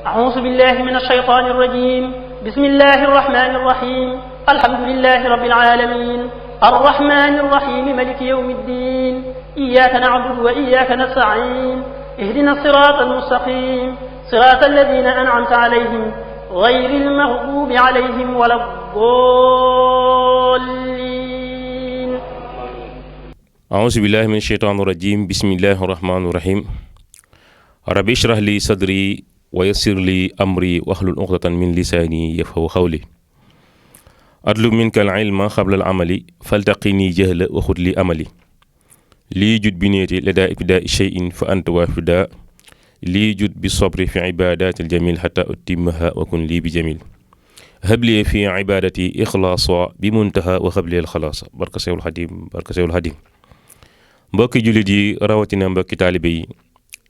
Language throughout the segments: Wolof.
أعوذ بالله من الشيطان الرجيم بسم الله الرحمن الرحيم الحمد لله رب العالمين الرحمن الرحيم ملك يوم الدين إياك نعبد وإياك نستعين اهدنا الصراط المستقيم صراط الذين أنعمت عليهم غير المغضوب عليهم ولا الضالين. أعوذ بالله من الشيطان الرجيم بسم الله الرحمن الرحيم ربي اشرح لي صدري ويسر لي أمري واحلل عقدة من لساني يفقهوا قولي أطلب منك العلم قبل العمل فالتقني جهل وخذ لي أملي لي جد بنيتي لدى ابتداء شيء فأنت وافدا لي جد بالصبر في عبادات الجميل حتى أتمها وكن لي بجميل هب لي في عبادتي إخلاصا بمنتهى وهب لي الخلاص بركة سيول الحديم بركة سيول الحديم mbokki jullit yi rawatina mbokki taalibe yi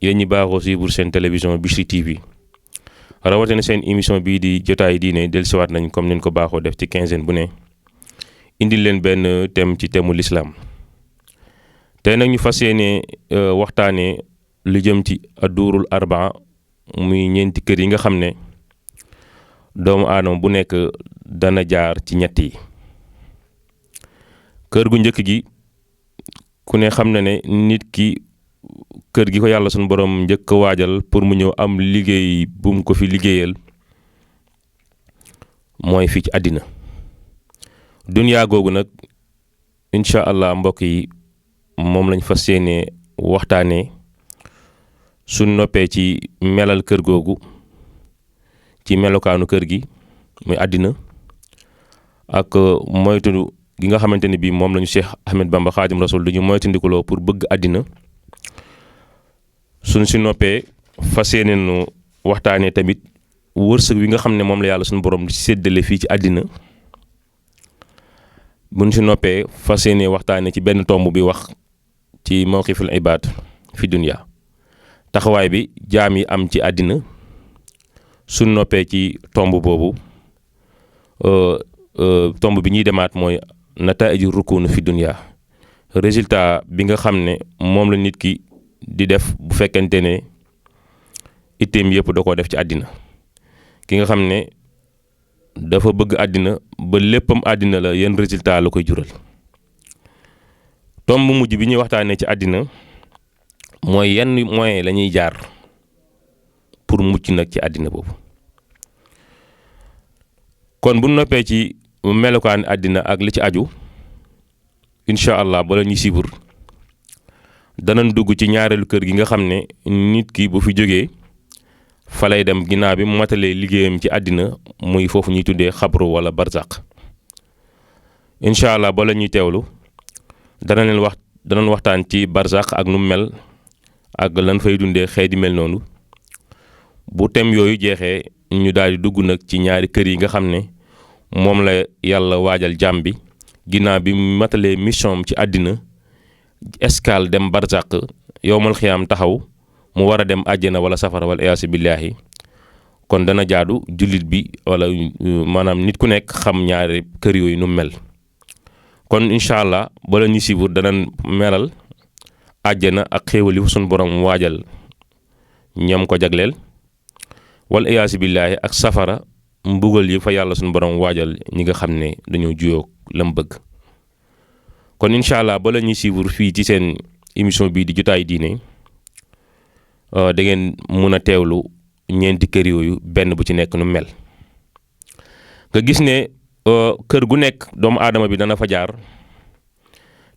yéen ñi baaxoo suivre seen télévision Bichri TV rawatina seen émission bii di jotaay diine dellusiwaat nañ comme niñ ko baaxoo def ci quinzaine bu ne indil leen benn thème ci thème mu l'islam tey nag ñu fas yéene waxtaanee lu jëm ci adduurul arbaa muy ñeenti kër yi nga xam ne doomu aadama bu nekk dana jaar ci ñett yi. kër gu njëkk gi ku ne xam na ne nit ki kër gi ko yàlla sunu borom njëkk a waajal pour mu ñëw am liggéey bu mu ko fi liggéeyal mooy fii ci àddina duniyaa googu nag incha allah mbokk yi moom lañ fas yéene waxtaanee suñ noppee ci melal kër googu ci melokaanu kër gi muy àddina ak moytu gi nga xamante ne bii moom lañu Cheikh Ahmed Bamba Xaadim Rasul dañu moytandikuloo pour bëgg àddina suñ si noppee fas yéene nu waxtaanee tamit wërsëg wi nga xam ne moom la yàlla suñu borom di séddale fii ci àddina buñ si noppee fas yéene waxtaanee ci benn tomb bi wax ci mawqiful ibaad fi dunya taxawaay bi jaam yi am ci àddina suñ noppee ci tomb boobu tomb bi ñuy demaat mooy nataa'iju rukuunu fi dunya résultat bi nga xam ne moom la nit ki di def bu fekkente ne itteem yëpp da koo def ci àddina ki nga xam ne dafa bëgg àddina ba léppam àddina la yenn résultat la koy jural tomb mujj bi ñuy waxtaanee ci àddina mooy yenn moyen la ñuy jaar pour mucc nag ci àddina boobu kon bu noppee ci melokaan àddina ak li ci aju incha allah bala ñuy sibur danañ dugg ci ñaareelu kër gi nga xam ne nit ki bu fi jógee fa lay dem ginnaaw bi mu matalee liggéeyam ci àddina muy foofu ñuy tuddee xabru wala barzaq incha allah bala ñuy teewlu danañ waxtaan ci barzaq ak nu mel ak lan fay dundee xëy di mel noonu bu tem yooyu jeexee ñu daal di dugg nag ci ñaari kër yi nga xam ne moom la yàlla waajal jàmm bi ginnaaw bi mu matalee mission ci àddina escale dem barzaq yowmal xiyaam taxaw mu war a dem àjjana wala safara wala iyaasu billaahi kon dana jaadu jullit bi wala maanaam nit ku nekk xam ñaari kër yooyu nu mel kon incha allah bala ñu sibur dana melal àjjana ak xéewal yi fa sunu borom waajal ñam ko jagleel wala iyaasu billaahi ak safara mbugal yi fa yàlla sunu borom waajal ñi nga xam ne dañoo juyoo lam bëgg kon incha allah bala ñuy suivre fii ci seen émission bii di jotaay diine da ngeen mun a teewlu ñeenti kër yooyu benn bu ci nekk nu mel nga gis ne kër gu nekk doomu aadama bi dana fa jaar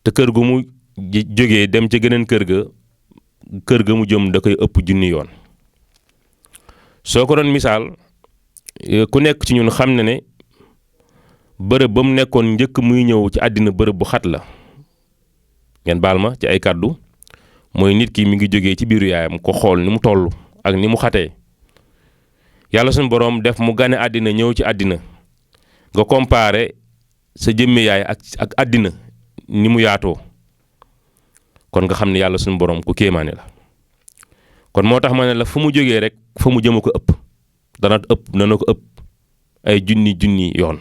te kër gu mu jógee dem ca geneen kër ga mu jëm da koy ëpp junni yoon soo ko doon misaal ku nekk ci ñun xam na ne bërëb ba mu nekkoon njëkk muy ñëw ci àddina bërëb bu xat la ngeen baal ma ci ay kàddu mooy nit ki mi ngi jógee ci biiru yaayam ko xool ni mu toll ak ni mu xatee yàlla suñu boroom def mu gane àddina ñëw ci àddina nga comparé sa jëmmi yaay ak àddina ni mu yaatoo kon nga xam ne yàlla suñu boroom ku kéemaane la kon moo tax ma ne la fu mu jógee rek fa mu jëma ko ëpp dana ko ëpp ay junni yoon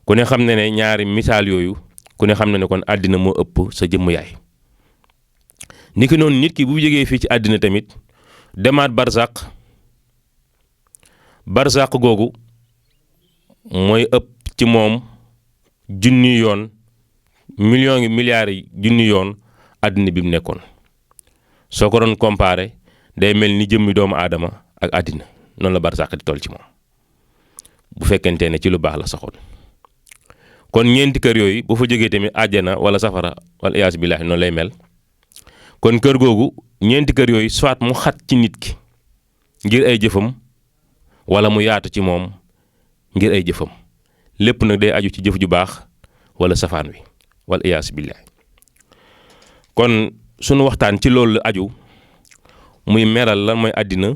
ku ne xam ne ne ñaari misaal yooyu ku ne xam ne ne kon àddina moo ëpp sa jëmm yaay niki noonu nit ki bu jógee fii ci àddina tamit demaat barzaq barsàq googu mooy ëpp ci moom junni yoon millions yi milliards yi junni yoon àddina bi mu nekkoon soo ko doon comparé day mel ni jëmmi doomu aadama ak àddina noonu la barsàq di toll ci moom bu fekkente ne ci lu baax la saxoon kon ñeenti kër yooyu bu fa jógee tamit àjjana wala safara wala iyaas billaahi noonu lay mel kon kër googu ñeenti kër yooyu soit mu xat ci nit ki ngir ay jëfam wala mu yaatu ci moom ngir ay jëfam lépp nag day aju ci jëf ju baax wala safaan wi wala iyaas billaahi kon sunu waxtaan ci loolu la aju muy melal lan mooy àddina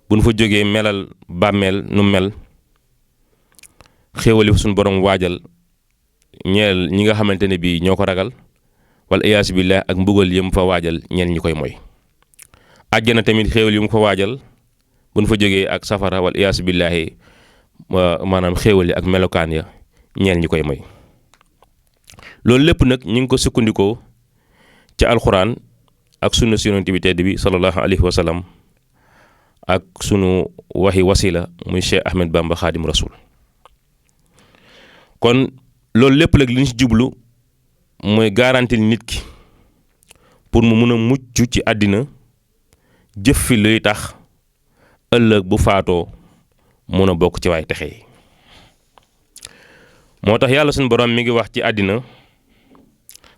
bu nu fa jógee melal bàmmeel nu mel xéewali fa suñu borom waajal ñeel ñi nga xamante ne bii ñoo ko ragal wala iyaas billah ak mbugal yëm fa waajal ñeel ñi koy moy àjjana tamit xéewal yu mu fa waajal bu nu fa jógee ak safara wala iyaas billahi maanaam xéewal yi ak melokaan ya ñeel ñi koy moy loolu lépp nag ñu ngi ko sukkandikoo ci alxuraan ak sunna si yonent bi tedd bi sallallahu alayhi wa sallam ak sunu waxi wasila muy Cheikh Ahmed Bamba Xaadim Rasul kon loolu lépp nag li ñu ci jublu mooy garantil nit ki pour mu mun a mucc ci àddina jëf fi luy tax ëllëg bu faatoo mun a bokk ci waay texe yi moo tax yàlla suñu borom mi ngi wax ci àddina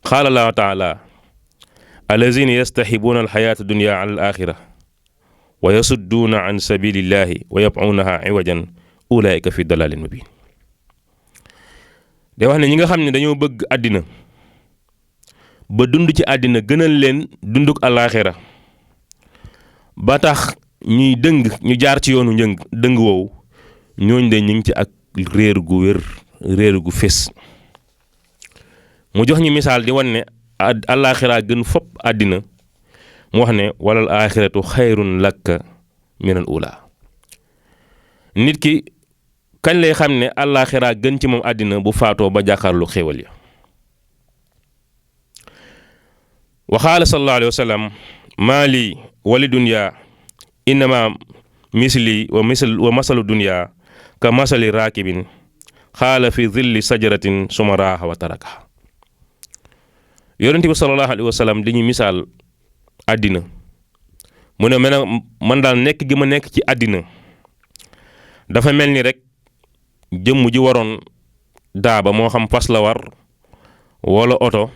qaala Allahu taala allazina yastahibuuna alxayaata dunya ala al axira wa yasudduuna an sabilillahi wa yab'uunaha iwajan ulaika fi dalalin mubin day wax ne ñi nga xam ne dañoo bëgg àddina ba dund ci àddina gënal leen dunduk alaaxira ba tax ñuy dëng ñu jaar ci yoonu dëng woowu ñooñ de ñu ngi ci ak réer gu wér réer gu fés mu jox ñu misaal di wan ne alaaxira gën fopp àddina mu wax ne walal aaxiratu xayrun lakka minal ula nit ki kañ lay xam ne alaaxira gën ci moom àddina bu faatoo ba jàkkaarlu xéewal ya wa qaala sallallahu alayhi wa sallam maa lii wali dunya innama misli wa masalu dunya ka masali raakibin xaala fi zilli sajaratin suma raaxa wa taraka yonent bi sallallahu alayhi wa sallam dañuy misaal àddina mu ne man daal nekk gi ma nekk ci àddina dafa mel ni rek jëmm ji waroon daaba moo xam fas la war wala oto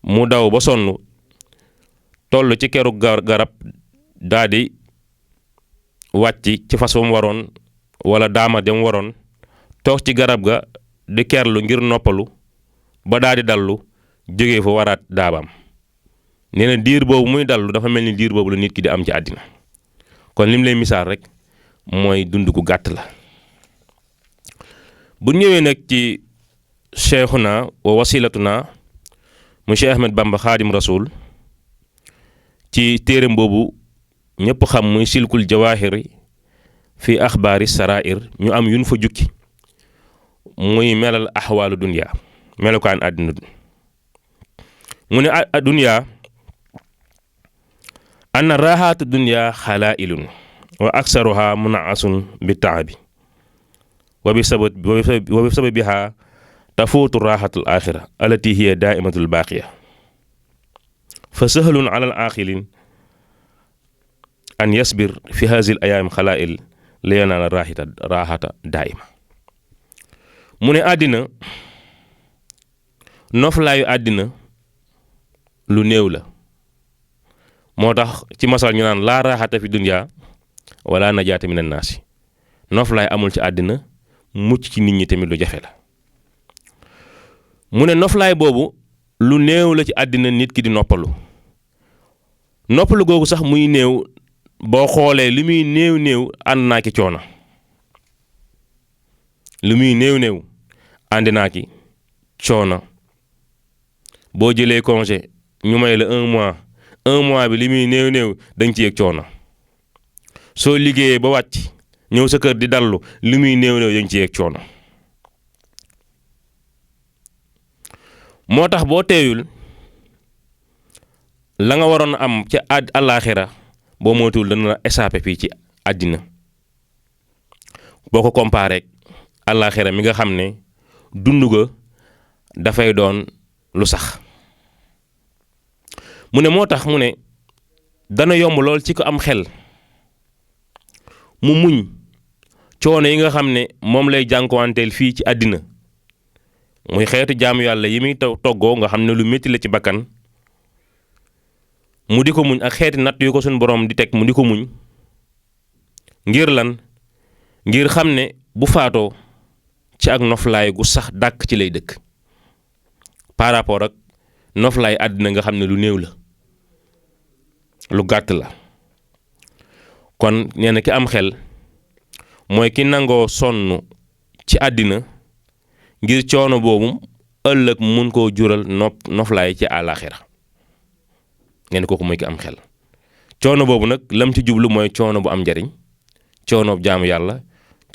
mu daw ba sonn toll ci keru garab daa di wàcc ci fas wa mu waroon wala daama dem waroon toog ci garab ga di kerlu ngir noppalu ba daa di dallu jógee fa waraat daabaam nee na diir boobu muy dallu dafa mel ni diir boobu la nit ki di am ci àddina kon lim lay misaal rek mooy dund gu gàtt la bu ñëwee nag ci cheikhuna wa wasilatuna mu Cheikh Ahmed Bamba Xaadim Rasul ci téeram boobu ñëpp xam muy silkul jawaahiri fi axbaari sarair ñu am yun fa jukki muy melal axwaalu dunya melokaan àddina mu ne dunya anna raaxaatu dunya xalaailun wa aksaruha munaasun bi taabi wa bi sababiha tafuutu raaxatul axira allati hiya daaimatul baaqiya fa sahlun ala al aqilin an yasbir fi haazil ayaam xalaail li yanaala raaxata daaima mu ne àddina noflaayu àddina lu néew la moo tax ci masal ñu naan laa raaxata fi dunya wala najaata minan naasi noflaay amul ci àddina mucc ci nit ñi tamit lu jafe la mu ne noflaay boobu lu néew la ci àddina nit ki di noppalu googu sax muy néew boo xoolee li muy néew ànd naa ki coono li muy néew ànd naa ki coono boo jëlee congé ñu may la 1 mois bi li muy néew dañ ci yëg coono soo liggéeyee ba wàcc ñëw sa kër di dallu li muy néew dañ ci yëg coono moo tax boo teeyul la nga waroon am ca àllaaxira boo moytuwul dana la échappé fii ci àddina boo ko comparé àllaaxira mi nga xam ne dund ga dafay doon lu sax. mu ne moo tax mu ne dana yomb lool ci ko am xel mu muñ coono yi nga xam ne moom lay jànkuwanteel fii ci àddina muy xeetu jaamu yàlla yi muy toggoo nga xam ne lu métti la ci bakkan mu di ko muñ ak xeeti natt yu ko suñ borom di teg mu di ko muñ ngir lan ngir xam ne bu faatoo ci ak noflaay gu sax dàkk ci lay dëkk par rapport ak noflaay àddina nga xam ne lu néew la lu gàtt la. kon nee na ki am xel mooy ki nangoo sonn ci àddina ngir coono boobu ëllëg mun koo jural noflaay ci àllaaxira. nee na kooku mooy ki am xel coono boobu nag lam ci jublu mooy coono bu am njariñ coono bu jaamu yàlla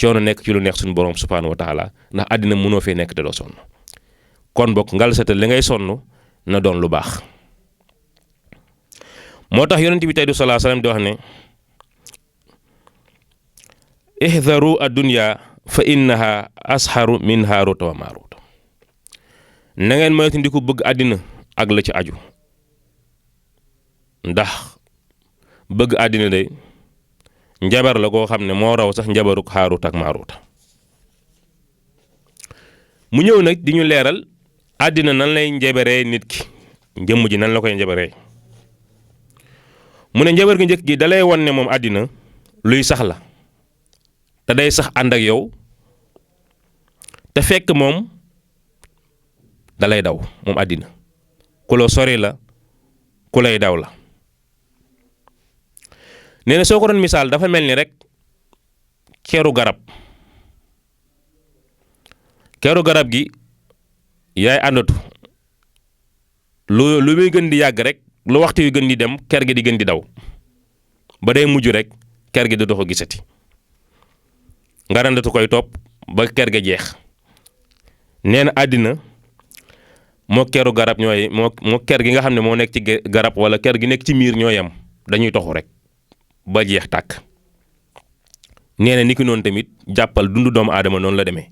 coono nekk ci lu neex suñu borom subhaanahu wa taala ndax àddina mënoo fee nekk te doo sonn kon bokk ngal setal li ngay sonn na doon lu baax. moo tax yonent bi tey du salaa salaam di wax ne ihdaru ad-dunya fa innaha asharu min haaruta wa maaruta na ngeen moytandiku bëgg àddina ak la ci aju ndax bëgg àddina day njabar la koo xam ne moo raw sax njabaruk haaruta ak maaruta. mu ñëw nag di ñu leeral àddina nan lay njabaree nit ki jëmm ji nan la koy njabaree. mu ne njabar gi njëkk gi dalay won ne moom àddina luy sax la te day sax ànd ak yow te fekk moom dalay daw moom àddina ku la sori la ku lay daw la. nee na soo ko doon misaal dafa mel ni rek keru garab gi yaay àndatu lu muy gën di yàgg rek lu waxtu yu gën di dem ker gi di gën di daw ba day mujj rek ker gi du dox gisati nga randatu koy topp ba ker ga jeex. nee na àddina moo keru garab ñooy moo ker gi nga xam ne moo nekk ci garab wala ker gi nekk ci miir ñoo yem dañuy toxu rek ba jeex tàkk. nee na ni ki noonu tamit jàppal dundu doomu aadama noonu la demee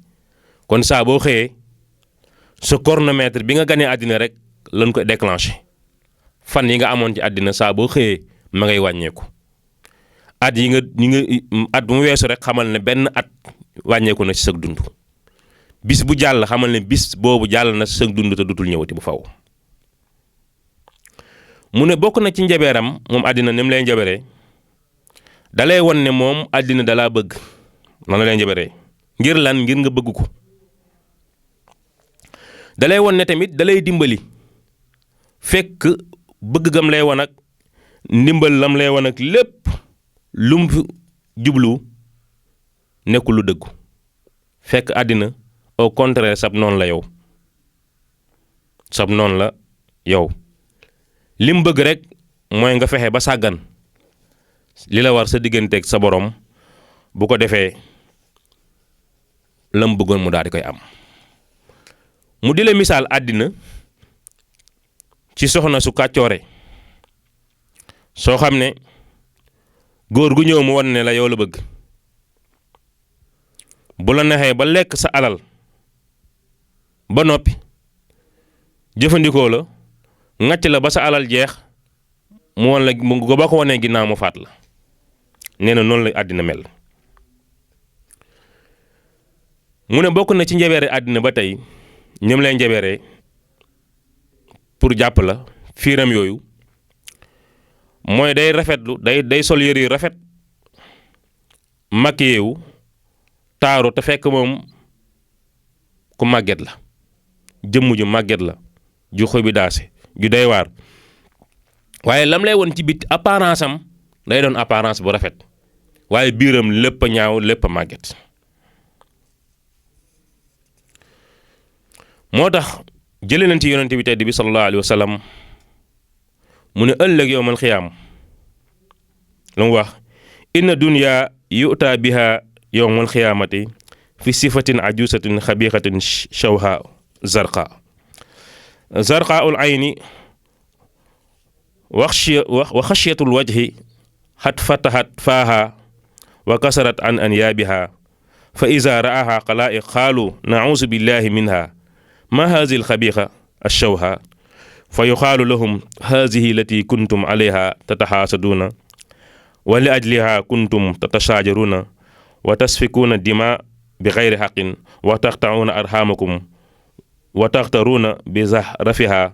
kon saa boo xëyee sa chronomètre bi nga ganee àddina rek lañ ko déclenché fan yi nga amoon ci àddina saa boo xëyee ma ngay wàññeeku at yi nga at bu mu weesu rek xamal ne benn at wàññeeku na ci sa dund bis bu jàll xamal ne bis boobu jàll na ci sa dund te dutul ñëwati bu faw. mu ne bokk na ci njabeeram moom àddina ni mu lay njaberee dalay won ne moom àddina dalaa bëgg nan la lay njaberee ngir lan ngir nga bëgg ko. dalay won ne tamit dalay dimbali fekk bëgg gam lay won ak ndimbal lam lay won ak lépp lum jublu nekkul lu dëggu fekk àddina au contraire sab noonu la yow sab noonu la yow lim bëgg rek mooy nga fexe ba sàggan li la war sa digganteeg sa borom bu ko defee lam bëggoon mu daal di koy am. mu di la misaal àddina ci soxna su kàccoore soo xam ne góor gu ñëw mu won ne la yow la bëgg bu la neexee ba lekk sa alal ba noppi jëfandikoo la ŋàcc la ba sa alal jeex mu won la ba ko wanee ginnaaw mu faat la. nee na noonu la àddina mel. mu ne bokk na ci njabeere àddina ba tey ñoom lay njabeere pour jàpp la fiiram yooyu mooy day rafetlu day sol yëre yu rafet maquillé wu taaru te fekk moom ku màgget la jëmm ju màgget la ju xobi daase ju day waar waaye lam lay won ci bit apparence am day doon apparence bu rafet waaye biiram lépp a ñaaw lépp a màgget. moo tax jëlee nañ ci yonente bi tedd bi sallallahu alayhi wa sallam mu ne ëllëg yowmal xiyaam lu mu wax inna dunya yu'ta biha yowmal xiyaamati fi sifatin ajusatin xabiixatin shawha zarqa zarqaul ayni wa xashyatul wajhi xat fatahat faaha wa kasarat an anyaabiha fa iza ra'aha xalaa'iq qaalu nausu billahi minha ma hazihi alxabiixa alshawha fa yuqaalu lahum hazihi lati kuntum alayha tataxaasaduuna wa li ajliha kuntum tatashaajaruuna wa tasfikuuna dima bi xayri xaqin wa taqta'uuna arxamakum wa taxtaruuna bi zahrafiha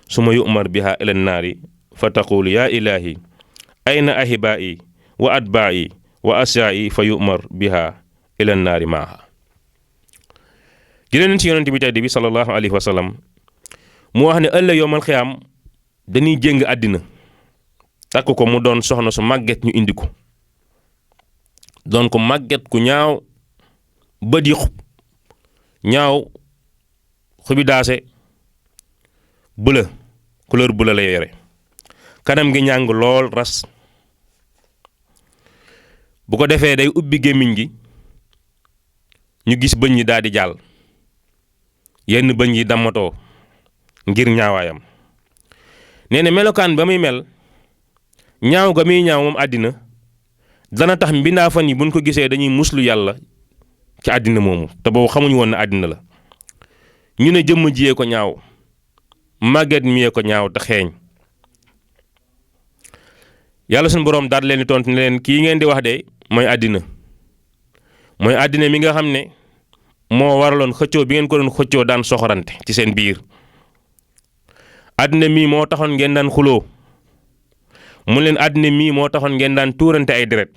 suma yu'mar biha ila nnaari fa taqulu ya ilahi ayna ahibaa'i wa atbaa'i wa asya'i fa yu'mar biha ila nnaari maaha. jëlee nañ ci yonent bi tedd bi sallallahu alayhi wa sallam mu wax ne ëllëg yowmal xiyaam dañuy jéng àddina takk ko mu doon soxna su màgget ñu indi ko doon ko màgget ku ñaaw bët yi ñaaw xubi daase bula couleur bula la yore kanam gi ñàng lool ras bu ko defee day ubbi gémmiñ gi ñu gis bëñ yi daal di jàll yenn bëñ yi dammatoo ngir ñaawaayam nee na melokaan ba muy mel ñaaw ga muy ñaaw moom àddina dana tax mbindaa fan yi buñ ko gisee dañuy muslu yàlla ci àddina moomu te boobu xamuñu woon ne àddina la ñu ne jëmm jiyee ko ñaaw màgget miyee ko ñaaw te xeeñ yàlla suñu boroom daal leen di tontu ne leen kii ngeen di wax de mooy àddina mi nga xam ne moo waraloon xëccoo bi ngeen ko doon xëccoo daan soxorante ci seen biir àddina mii moo taxoon ngeen daan xuloo mu leen àddina mii moo taxoon ngeen daan tuurante ay deret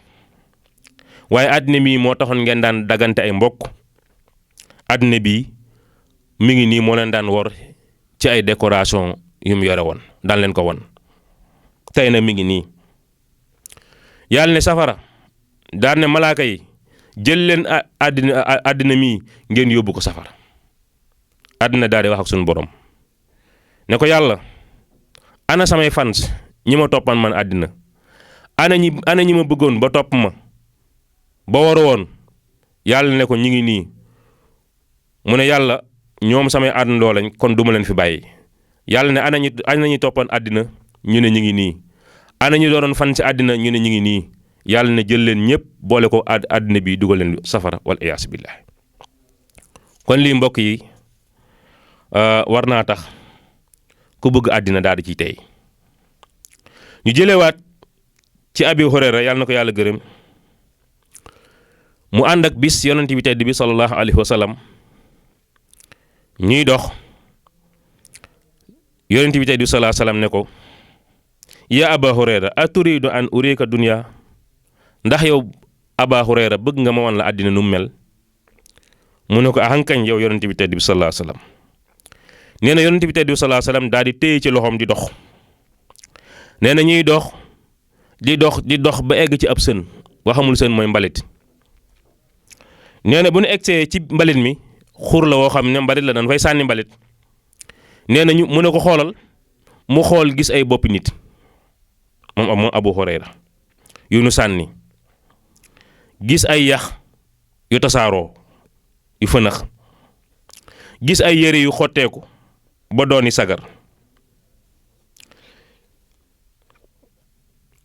waaye àddina mii moo taxoon ngeen daan dagante ay mbokk àddina bii mi ngi nii moo leen daan wor ci ay décoration yu mu yore woon daan leen ko won tey na mi ngi nii yàlla ne safara daan ne malaaka yi jël leen àddina mii ngeen yóbbu ko safara àddina daal di wax ak suñu borom ne ko yàlla ana samay fans ñi ma toppan man àddina ana ñi ma bëggoon ba topp ma ba waru woon yàlla ne ko ñi ngi nii mu ne yàlla ñoom samay àndandoo lañ kon duma leen fi bàyyi yàlla ne ana ñi toppan àddina ñu ne ñi ngi nii ana ñu doon fan ci àddina ñu ne ñi ngi nii yàlla ne jël leen ñëpp boole ko àddina bi dugal leen safara wal iyaasu billaah kon lii mbokk yi war naa tax ku bëgg àddina daal di ciy tey ñu jëlewaat ci Abi Hurayra yàlla na ko yàlla gërëm mu ànd ak bis yonent bi tedd bi sallallahu alayhi wa sallam ñuy dox yonent bi tedd bi sallallahu alayhi wa sallam ne ko ya Aba Hurayra aturidu an urika dunya ndax yow Aba Hurayra bëgg nga ma wan la àddina nu mu mel mu ne ko ahankañ yow yonent bi tedd bi sallallahu alayhi wa sallam nee na yonent bi tedd bi sallallahu alayhi wa sallam daal di téye ci loxoom di dox nee na ñuy dox di dox ba egg ci ab sën waxamul sën mooy mbalit nee na bu ñu eggsee ci mbalit mi xur la woo xam ne mbalit la dañ fay sànni mbalit nee na mu ne ko xoolal mu xool gis ay boppi nit moom Abu Hurayra yu nu sànni gis ay yax yu tasaaroo yu fënax gis ay yére yu xotteeku ba dooni sagar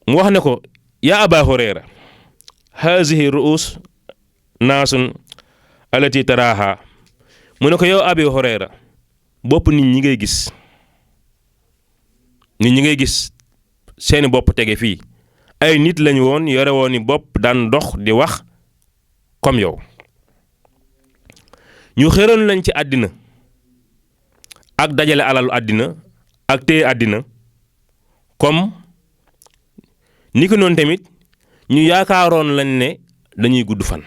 mu wax ne ko yaa Aba Hurayra hazihi ru'us naasun alati taraaha mu ne ko yow Abi Hurayra bopp nit ñi ngay gis seeni bopp tege fii ay nit lañu woon yore woon ni bopp daan dox di wax comme yow ñu xëroon lañ ci àddina ak dajale alalu àddina ak téye àddina comme ni ko noonu tamit ñu yaakaaroon lañ ne dañuy gudd fan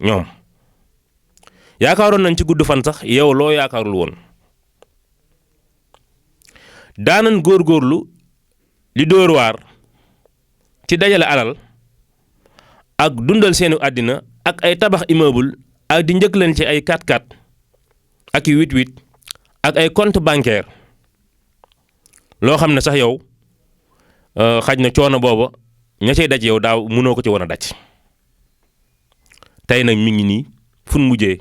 ñoom yaakaaroon nañ ci gudd fan sax yow loo yaakaarul woon daanan góorgóorlu di dóor waar ci dajale alal ak dundal seenu àddina ak ay tabax immeuble ak di njëkk leen ci ay 4x4 ak i 8x8 ak ay compte bancaire loo xam ne sax yow xaj na coono booba ña cay daj yow daaw mënoo ko ci woon a daj tey nag mi ngi nii fun mujjee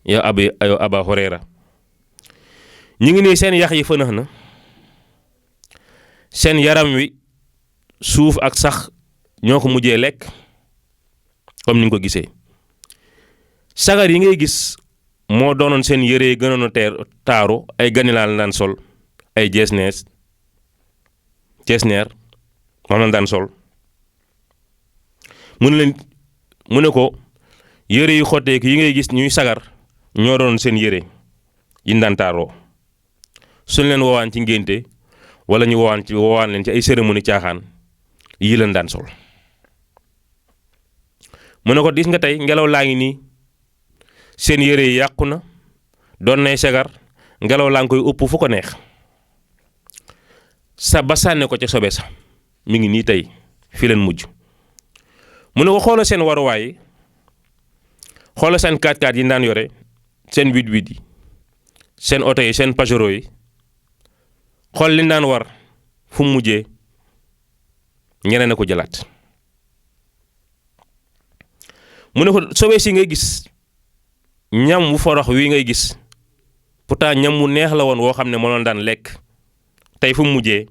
yow Aba Hurayra ñu ngi nii seen yax yi fënax na seen yaram wi suuf ak sax ñoo ko mujjee lekk comme ni nga ko gisee sagar yi ngay gis moo doonoon seen yére yi gënoon a taaru ay ganilaal daan sol ay jeesneer moom la daan sol mu ne ko yére yu xotteeku yi ngay gis ñuy sagar ñoo doon seen yére yi daan taaroo suñ leen woowaan ci ngénte wala ñu woowaan leen ci ay cérémonie caaxaan yii leen daan sol mu ne ko gis nga tey ngelaw laa ngi nii seen yére yi yàqu na doon nay sagar ngelaw laa ngi koy upp fu ko neex ba sànne ko ca sobe sa mi ngi nii tey fi leen mujj mu ne ko xoola seen waruwaay yi xoola seen 4x4 yi daan yore seen 8x8 yi seen oto yi seen Pajero yi xool li daan war fu mu mujjee ñeneen a ko jëlaat mu ne ko sobe si ngay gis ñam wu forox wi ngay gis pourtant ñam wu neex la woon woo xam ne mënoon daan lekk tey fu mu mujjee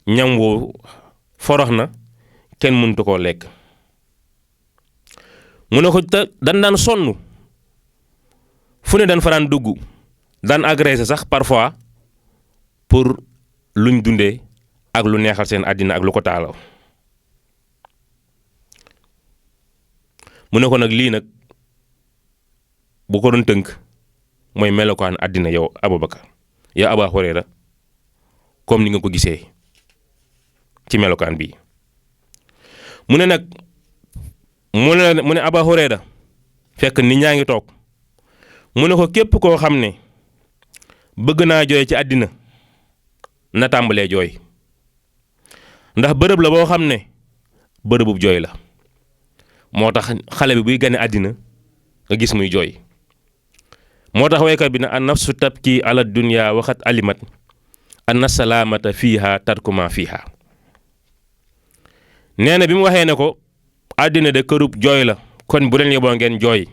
ñam woo forox na kenn mëntu koo lekk mu ne ko dan daan sonn fu ne dan fa daan dugg daan agressé sax parfois pour luñ dundee ak lu neexal seen àddina ak lu ko taalaw mu ne ko nag lii nag bu ko doon tënk mooy melokaan àddina yow Aboubacar yow Aba Hurayra comme ni nga ko gisee ci melokaan bi mu ne nag mu ne Aba Hurayra fekk nit ñaa ngi toog mu ne ko képp koo xam ne bëgg naa jooy ci àddina na tàmbalee jooy ndax bërëb la boo xam ne bërëbub jooy la moo tax xale bi buy gane àddina nga gis muy jooy moo tax waykat bi ne an nafsu tabki ala dunya waxat alimat anna salaamata fiiha tarkuma fiiha nee na bi mu waxee ne ko àddina de kërub jooy la kon bu leen yeboo ngeen jooy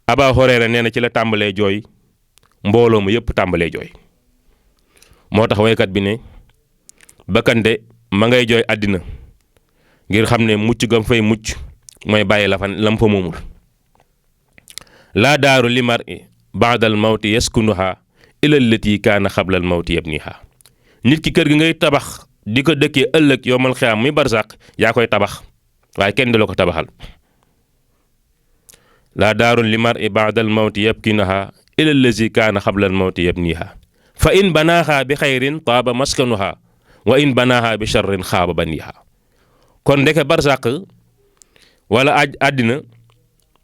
Aba Hurayra nee na ci la tàmbalee jooy mbooloo mu yëpp tàmbalee jooy moo tax waykat bi ne bakkande ma ngay jooy àddina ngir xam ne mucc gam fay mucc mooy bàyyi la fan lam fa moomul laa daaru li mar'i ba'dal mawti yaskunuha ila allati kaana xablal mawti yabniha nit ki kër gi ngay tabax di ko dëkkee ëllëg yowmal xiyaam muy barsàq yaa koy tabax waaye kenn du la ko tabaxal laa daaru li mar'i ba'dal mawti yabkinuha ila allati kaana xablal mawti yabniha fa in banaaha bi xayrin taaba maskanuha wa in banaaha bi sharrin xaaba baniha kon ndeke barsàq wala àddina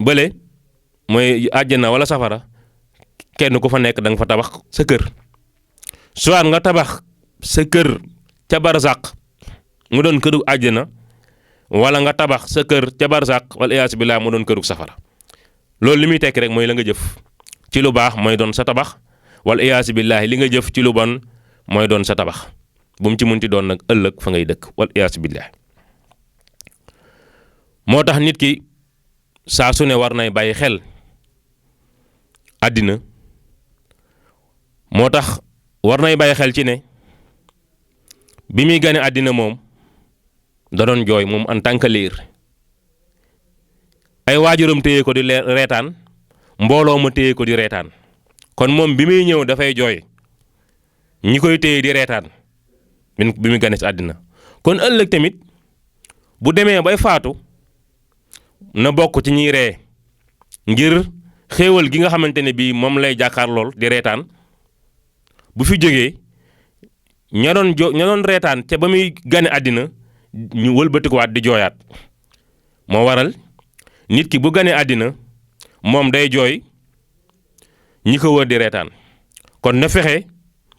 bële mooy àjjana wala safara kenn ku fa nekk da nga fa tabax sa kër soit nga tabax sa kër ca barsàq mu doon këru àjjana wala nga tabax sa kër ca barsàq wala iyaas billah mu doon këru safara loolu li muy tekki rek mooy la nga jëf ci lu baax mooy doon sa tabax wala iyaas billah li nga jëf ci lu bon mooy doon sa tabax bu mu ci munti doon nag ëllëg fa ngay dëkk wala iyaas billah moo tax nit ki saa su ne war nay bàyyi xel àddina moo tax war nay bàyyi xel ci ne bi muy gane àddina moom da doon jooy moom en tant que liir ay waajuram téye ko di reetaan mbooloo ma téye ko di reetaan kon moom bi muy ñëw dafay jooy ñi koy téye di reetaan bi muy gane ci àddina kon ëllëg tamit bu demee bay faatu na bokk ci ñiy ree ngir xéewal gi nga xamante ne bii moom lay jàkkaar lool di reetaan bu fi jógee ña doon reetaan te ba muy gane àddina ñu wëlbatikuwaat di jooyaat moo waral nit ki bu ganee àddina moom day jooy ñi ko wër di reetaan kon na fexe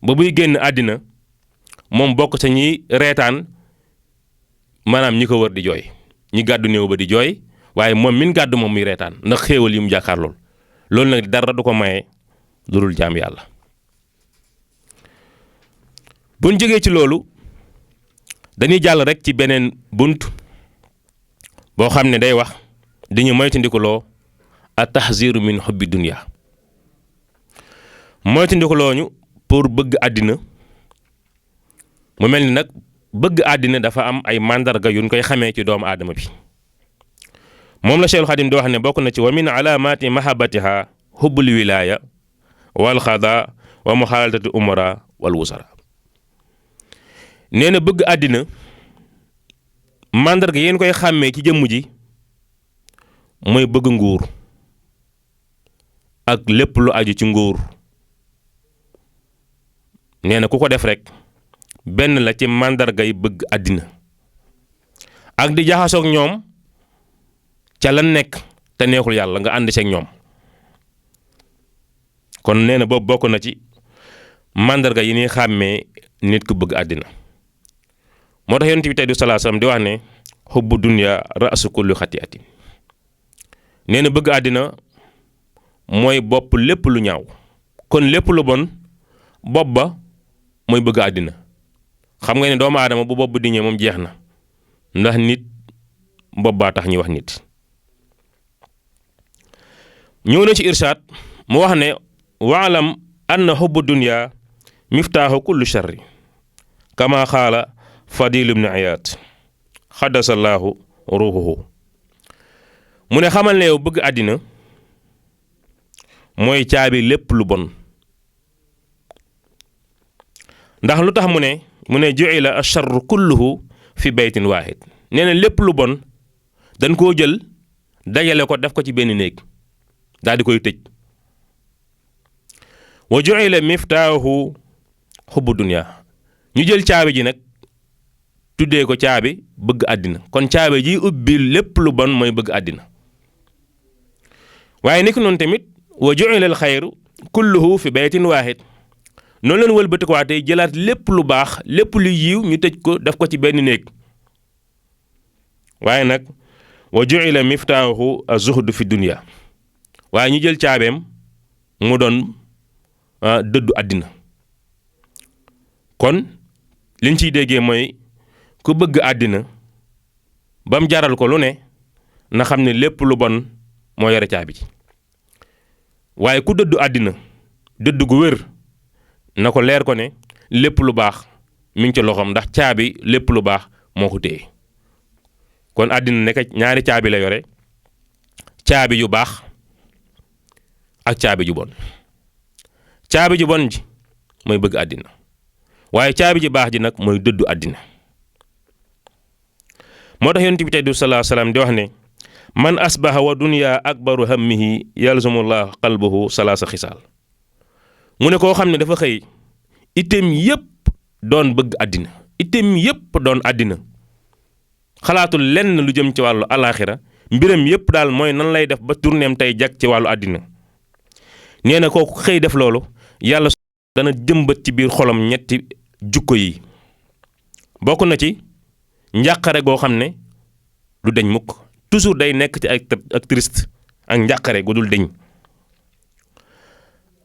ba buy génn àddina moom bokk sa ñiy reetaan maanaam ñi ko wër di jooy ñi gàddu néew ba di jooy waaye moom min gàddu moom muy reetaan ndax xéewal yi mu jàkkaar loolu nag dara du ko maye lu dul jaam yàlla buñ jógee ci loolu dañuy jàll rek ci beneen bunt boo xam ne day wax dañu moytandikuloo at-tahziru min hubbi dunya moytandikuloo ñu pour bëgg àddina mu mel ni nag bëgg àddina dafa am ay màndarga yuñ koy xamee ci doomu aadama bi moom la Cheikhul Xadim di wax ne bokk na ci wa min alaamati mahabbatiha hubbul wilaya wal xada wa muxaalatati umara wal wusara nee na bëgg àddina màndarga yéen koy xàmmee ci jëmm ji mooy bëgg nguur ak lépp lu aju ci nguur nee na ku ko def rek benn la ci màndarga yi bëgg àddina ak di jaxasoog ñoom ca la nekk te neexul yàlla nga ànd seeg ñoom kon nee na boobu bokk na ci màndarga yi ñuy xàmmee nit ku bëgg àddina moo tax yonent bi tey du salaa salaam di wax ne xubbu dunya ra'su kulli xati'atin nee na bëgg àddina mooy bopp lépp lu ñaaw kon lépp lu bon bopp ba mooy bëgg àddina xam nga ne doomu aadama bu bopp di ñëw moom jeex na ndax nit bopp baa tax ñuy wax nit ñëw na ci irsaad mu wax ne waalam anna xubbu dunya miftaaxu kullu sharri kama xaala Fadil ibn Iyad xaddasallaahu ruuhuhu mu ne xamal ne yow bëgg àddina mooy caabi lépp lu bon ndax lu tax mu ne ju'ila ash-sharru kulluhu fi baytin waahid nee na lépp lu bon dañ koo jël dajale ko def ko ci benn néeg daal di koy tëj wa ju'ila miftaahu xubbu dunya ñu jël caabi ji nag tuddee ko caabi bëgg àddina kon caabi ji ubbi lépp lu bon mooy bëgg àddina waaye nekk noonu tamit wa ju'ila al xayru kulluhu fi baytin waahid noonu leen wëlbatikuwaatee jëlaat lépp lu baax lépp lu yiw ñu tëj ko def ko ci benn néeg waaye nag wa ju'ila miftaahu az-zuhd fi dunya waaye ñu jël caabeem mu doon dëddu àddina kon liñ ciy déggee mooy ku bëgg àddina ba mu jaral ko lu ne na xam ne lépp lu bon moo yore caabi ci waaye ku dëddu àddina dëdd gu wér na ko leer ko ne lépp lu baax mi ngi ci loxoom ndax caabi lépp lu baax moo ko téye kon àddina nekk ñaari caabi la yore caabi yu baax ak caabi ju bon caabi ju bon ji mooy bëgg àddina waaye caabi ji baax ji nag mooy dëddu àddina moo tax yonent bi tey du salaa salaam di wax ne man asbaha wa dunya akbaru hammihi yalzumullah qalbuhu salaasa xisaal mu ne koo xam ne dafa xëy itam yépp doon bëgg àddina itam yépp doon àddina xalaatul lenn lu jëm ci wàllu alaaxira mbiram yépp daal mooy nan lay def ba tourneem tey jag ci wàllu àddina nee na kooku xëy def loolu yàlla dana jëmbat ci biir xolam ñetti jukko yi bokk na ci njàqare goo xam ne du deñ mukk toujours day nekk ci ak triste ak njàqare gu dul deñ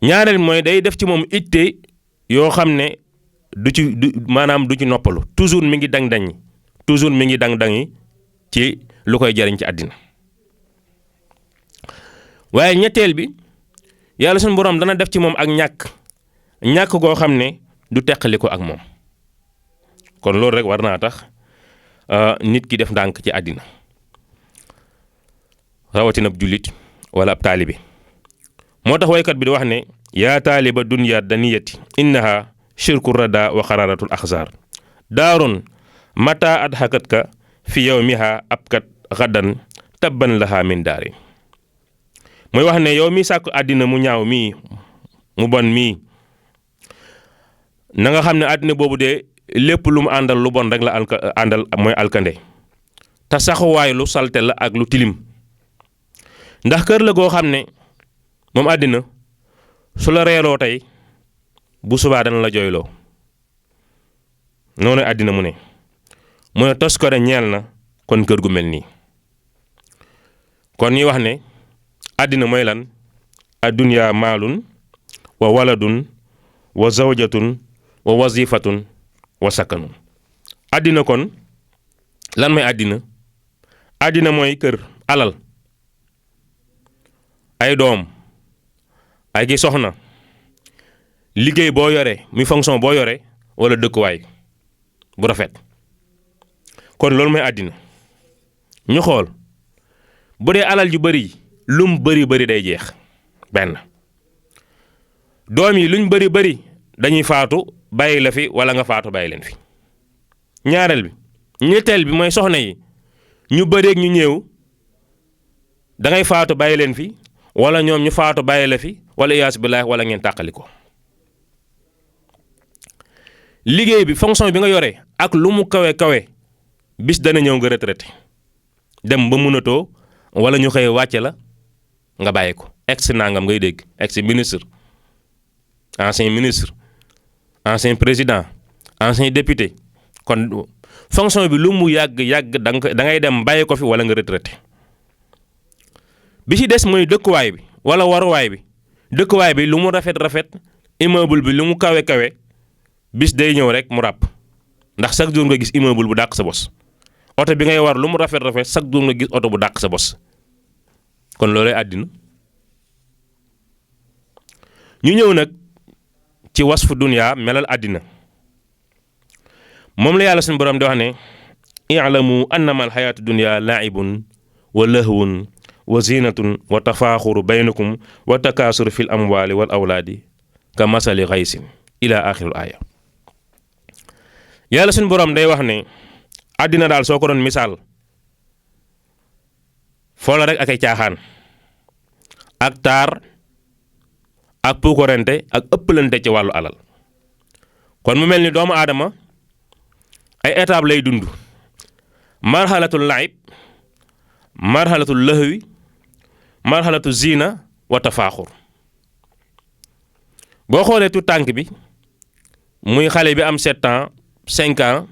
ñaareel mooy day def ci moom itte yoo xam ne maanaam du ci noppalu toujours mi ngi dang-dangi toujours mi ngi dang-dangi ci lu koy jariñ ci àddina waaye ñetteel bi yàlla sunu borom dana def ci moom ak ñàkk goo xam ne du teqali ko ak moom kon loolu rek war naa tax nit ki def ndànk ci àddina rawatina ab jullit wala ab taalibe moo tax waykat bi di wax ne yaa taaliba dunya daniyati innaha shirku rada wa xararatul axsaar daarun mata adhakatka fi yawmiha abkat xaddan tabban laha min daari mooy wax ne yow mi sàkku àddina mu ñaaw mii mu bon mii na nga xam ne àddina boobu de lépp lu mu àndal lu bon rek la àndal mooy alkande te saxuwaay lu salte la ak lu tilim ndax kër la goo xam ne moom àddina su la reeloo tey bu subaa dana la jooyloo noonu àddina mu ne tos ko de ñeel na kon kër gu mel nii kon ñuy wax ne àddina mooy lan addunya maalun wa waladun wa zawjatun wa wazifatun wa sakkanun àddina kon lan mooy àddina mooy kër alal ay doom ay gi soxna liggéey boo yore muy fonction boo yore wala dëkkuwaay bu rafet kon loolu mooy àddina ñu xool bu dee alal ju bëri lum bëri day jeex benn. doom yi luñ bëri dañuy faatu bàyyi la fi wala nga faatu bàyyi leen fi. ñaareel bi ñetteel bi mooy soxna yi ñu bëreeg ñu ñëw da ngay faatu bàyyi leen fi wala ñoom ñu faatu bàyyi la fi wala iyaas billaah wala ngeen tàqali ko. liggéey bi fonction bi nga yore ak lu mu kawe bis dana ñëw nga retraité dem ba mënatoo wala ñu xëy wàcce la nga bàyyi ko ex nangam ngay dégg ex ministre ancien président ancien député kon fonction bi lu mu yàgg da ngay dem bàyyi ko fi wala nga retraité. bi ci des mooy dëkkuwaay bi wala waruwaay bi dëkkuwaay bi lu mu rafet immeuble bi lu mu kawe bis day ñëw rek mu ràpp ndax chaque jour nga gis immeuble bu dàq sa bos. oto bi ngay war lu mu rafet chaque jour nga gis oto bu dàq sa bos kon loolay àddina. ñu ñëw nag ci wasfu dunya melal àddina moom la yàlla suñu borom di wax ne i'lamu annama alxayaatu dunya laa'ibun wa lahwun wa zinatun wa tafaaxuru baynakum wa takaasuru fil amwaali wal awlaadi ka masali xaysin ila axiril aaya. yàlla suñu borom day wax ne àddina daal soo ko doon misaal foo la rek ak ay caaxaan ak taar ak puukorente ak ëppalante ci wàllu alal kon mu mel ni doomu aadama ay étape lay dund marxalatul laib marxalatul lahwi marxalatul zina wa tafaaxur. boo xoolee tu tànk bi muy xale bi am 7 ans 5 ans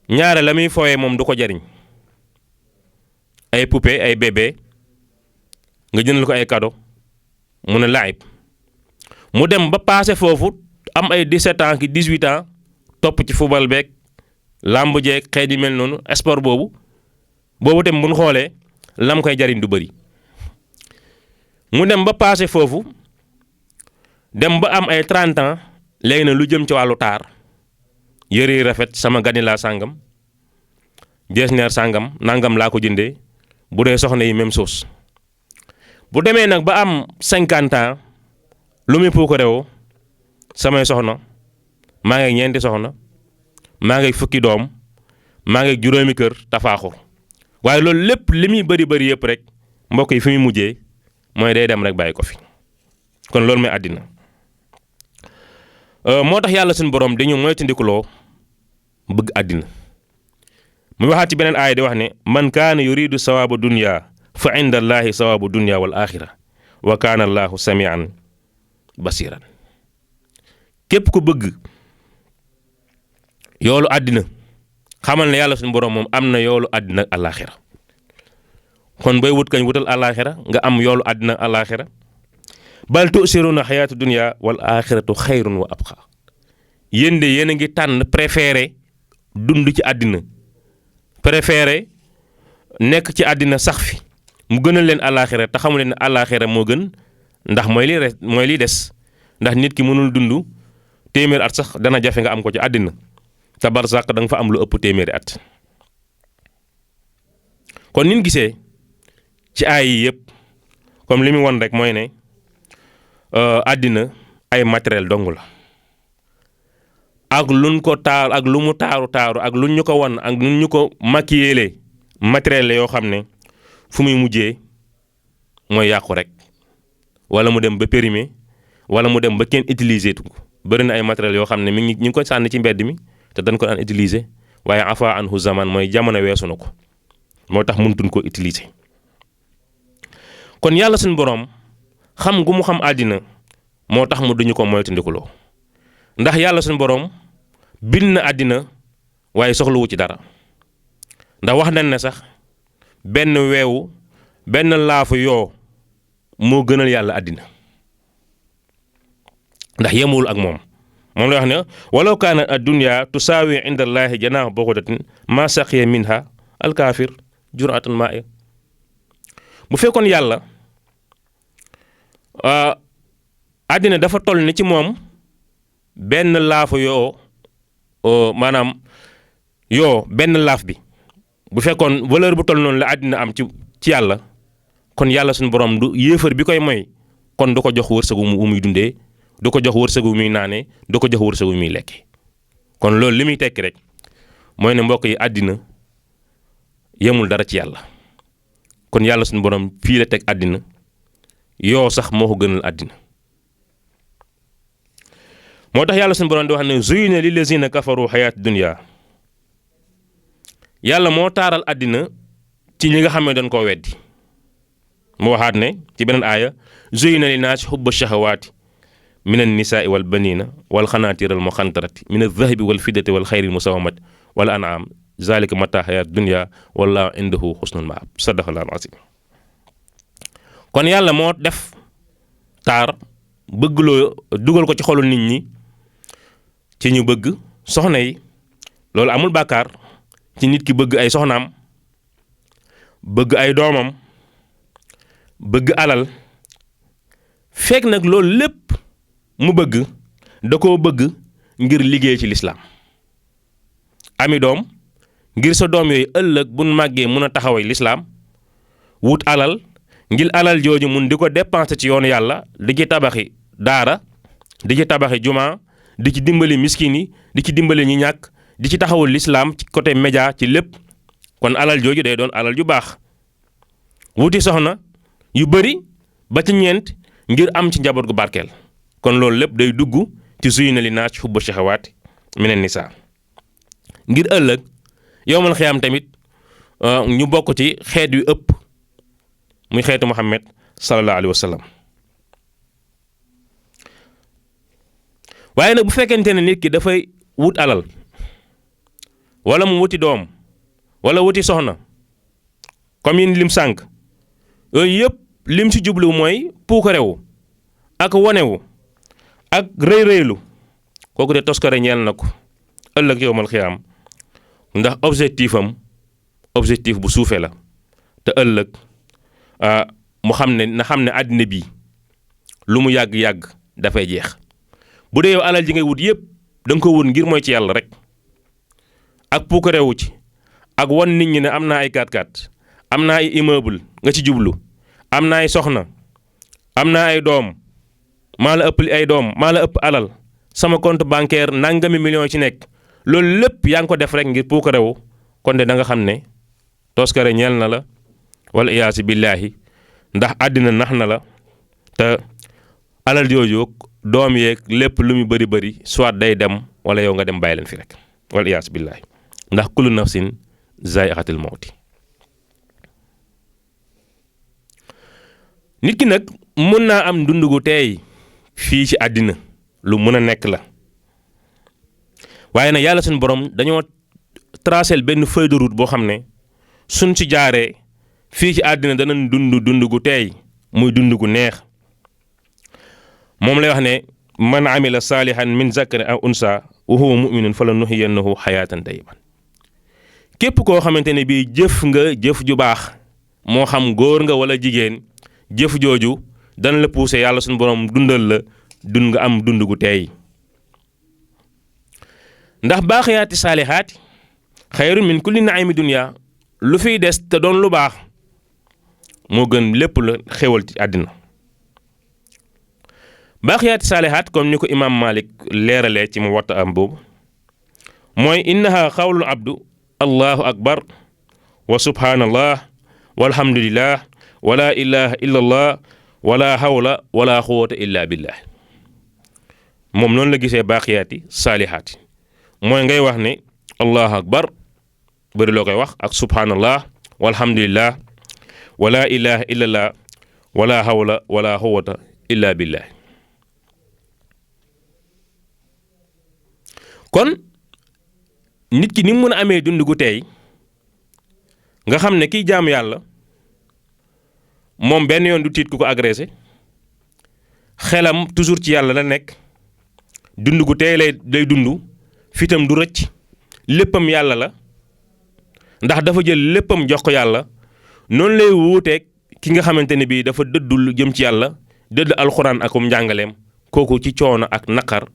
ñaare la muy fooyee moom du ko jariñ ay poupée ay bébé nga jëndal ko ay cadeau mu ne laib mu dem ba passé foofu am ay 17 ans ki 18 ans topp ci football beeg làmb jeeg xeet yi mel noonu sport boobu tam bu ñu xoolee lam koy jariñ du bëri. mu dem ba passé foofu dem ba am ay 30 ans léegi na lu jëm ci wàllu taar yëre yi rafet sama gani laa sàngam jesneer sàngam nangam laa ko jëndee bu dee soxna yi même chose. bu demee nag ba am 50 ans lu muy puuk réew samay soxna maa ngi ñeenti soxna maa ngi fukki doom maa ngi juróomi kër tafaaxur waaye loolu lépp li muy bëri yëpp rek mbokk yi fi muy mujjee mooy day dem rek bàyyi ko fi kon loolu mooy àddina. moo tax yàlla suñu borom dañu moytandikuloo bëgg àddina mu waxaat ci beneen aaya di wax ne man kaana yuridu sawaaba dunya fa inda allahi sawaabu dunya wal axira wa kaana allahu samian basiran. képp ku bëgg yoolu àddina xamal ne yàlla suñu borom moom am na yoolu àddina ak alaxira kon bay wut kañ wutal alaxira nga am yoolu àddina ak alaxira. bal tu'siruna xayaatu dunya wal axiratu xayrun wa abqa. yéen de yéen a ngi tànn préféré dund ci àddina préféré nekk ci àddina sax fi mu gënal leen alaxira te xamu leen ne alaxira moo gën ndax mooy li des ndax nit ki mënul dund téeméer at sax dana jafe nga am ko ci àddina te barsàq da nga fa am lu ëpp téeméeri at. kon nin gisee ci aay yi yëpp comme li mu won rek mooy ne àddina ay matériel dong la ak luñ ko taar ak lu mu taaru ak luñ ñu ko won ak luñ ñu ko maquillé matériel la yoo xam ne fu muy mujjee mooy yàqu rek wala mu dem ba périmé wala mu dem ba kenn utiliser tu ko bëri na ay matériel yoo xam ne ñu ngi ko sànni ci mbedd mi te dañ ko daan utiliser waaye afa anhu zaman mooy jamono weesu na ko moo tax mënutuñ ko utiliser. kon yàlla suñu boroom xam gu mu xam àddina moo tax mu duñu ko moytandikuloo ndax yàlla suñu boroom bind na àddina waaye soxlawu ci dara ndax wax nañ ne sax benn weewu benn laafu yoo moo gënal yàlla àddina ndax yemul ak moom lay wax ne walaw kaana ad-dunya tusaawi inda allahi janaaha baghdatin ma saqiya minha alkaafir jur'atan maa'a. bu fekkoon yàlla àddina dafa toll ni ci moom benn laafu yoo maanaam yoo benn laaf bi bu fekkoon valeur bu toll noonu la àddina am ci yàlla kon yàlla suñu borom du yéefar bi koy moy kon du ko jox wërsëgu mu muy dundee du ko jox wërsëgu muy naanee du ko jox wërsëgu muy lekkee kon loolu li muy tekki rek mooy ne mbokk yi àddina yemul dara ci yàlla kon yàlla suñu borom fii la teg àddina yoo sax moo ko gënal àddina moo tax yàlla suñu borom di wax ne zuyina lillazina kafaru xayaat dunya yàlla moo taaral àddina ci ñi nga xam ne dañ koo weddi mu waxaat ne ci beneen aaya zuyina linnaasi xubbu shahawaati min annisaai wal banina wal xanaatira al muxantarati min aldahabi wal fiddati wal xayri musawamati wal an'am zalika mata xayaat dunya wallahu indahu xusnul maab sadaqallahu al-azim kon yàlla moo def taar bëgg loo dugal ko ci xolu nit ñi ci ñu bëgg soxna yi loolu amul bàkkaar ci nit ki bëgg ay soxnaam bëgg ay doomam bëgg alal fekk nag loolu lépp mu bëgg da koo bëgg ngir liggéey ci lislaam ami doom ngir sa doom yooyu ëllëg buñ màggee mun a taxaway lislaam wut alal ngir alal jooju mun di ko dépenser ci yoonu yàlla di ci tabaxi daara di ci tabaxi jumaa di ci dimbali miskin yi di ci dimbali ñi ñàkk di ci taxawul lislaam ci côté média ci lépp kon alal jooju day doon alal ju baax wuti soxna yu bëri ba ci ñeent ngir am ci njaboot gu barkeel kon loolu lépp day dugg ci zuyina linnaasi hubbu shahawaati minan nisaa ngir ëllëg yowmal xiyaam tamit ñu bokk ci xeet wi ëpp muy xeetu Muhammad sallallahu alayhi wa sallam waaye nag bu fekkente ne nit ki dafay wut alal wala mu wuti doom wala wuti soxna comme yin lim sànq yooyu yëpp lim ci jublu mooy puukarewu ak wonewu ak rëy-rëylu kooku de toskare ñeel na ko ëllëg yowmal xiyaam ndax objectif bu suufee la te ëllëg mu xam ne àddina bi lu mu yàgg-yàgg dafay jeex bu dee yow alal ji ngay wut yëpp da nga ko wut ngir mooy ci yàlla rek ak puukarewu ci ak won nit ñi ne am naa ay 4x4 am naa ay immeuble nga ci jublu am naa ay soxna am naa ay doom maa la ëpp ay doom maa la ëpp alal sama compte bancaire nangami million ci nekk loolu lépp yaa ngi ko def rek ngir puukarewu kon de da nga xam ne toskare ñeel na la wala iyaasi billaahi ndax àddina nax na la te alal jooju doom yeeg lépp lu mu bëri bëri soit day dem wala yow nga dem bàyyi leen fi rek wala iyaasi billaahi ndax kullu nafsin zaa'iqatul mawti nit ki nag mën naa am dund gu teey fii ci àddina lu mën a nekk la waaye nag yàlla suñu borom dañoo tracé benn feuille de route boo xam ne suñ ci jaaree fii ci àddina danañ dund gu teey muy dund gu neex moom lay wax ne man amila saalihan min zakarin aw unsa wa huwa muminun fala nuhiyannahu xayaatan tayyiban képp koo xamante ne bii jëf nga jëf ju baax moo xam góor nga wala jigéen jëf jooju dana la poussé yàlla suñu borom dundal la dund nga am dund gu teey ndax baaxiyaati saalihaati xayrun min kulli naimi dunya lu fiy des te doon lu baax moo gën lépp la xewal ci àddina baaxiyaati saalihaat comme ni ko imaam Malik leeralee ci mu watta am boobu mooy innaha xawlul abdu allahu akbar wa subhanallah walhamdulillah wala ilaha illa allah wala hawla wala quwwata illa billah moom noonu la gisee baaxiyaati saalihaati mooy ngay wax ne allahu akbar bëri loo koy wax ak subhanallah walhamdulillah wala ilaha illa allah wala hawla wala quwwata illa billah kon nit ki ni mu mën a amee dund gu tey nga xam ne kiy jaam yàlla moom benn yoon du tiit ku ko agressé xelam toujours ci yàlla la nekk dund gu tey lay dund fitam du rëcc léppam yàlla la ndax dafa jël léppam jox ko yàlla noonu lay wuuteeg ki nga xamante ne bii dafa dëddul jëm ci yàlla dëdd alxuraan akum njàngaleem kooku ci coono ak naqar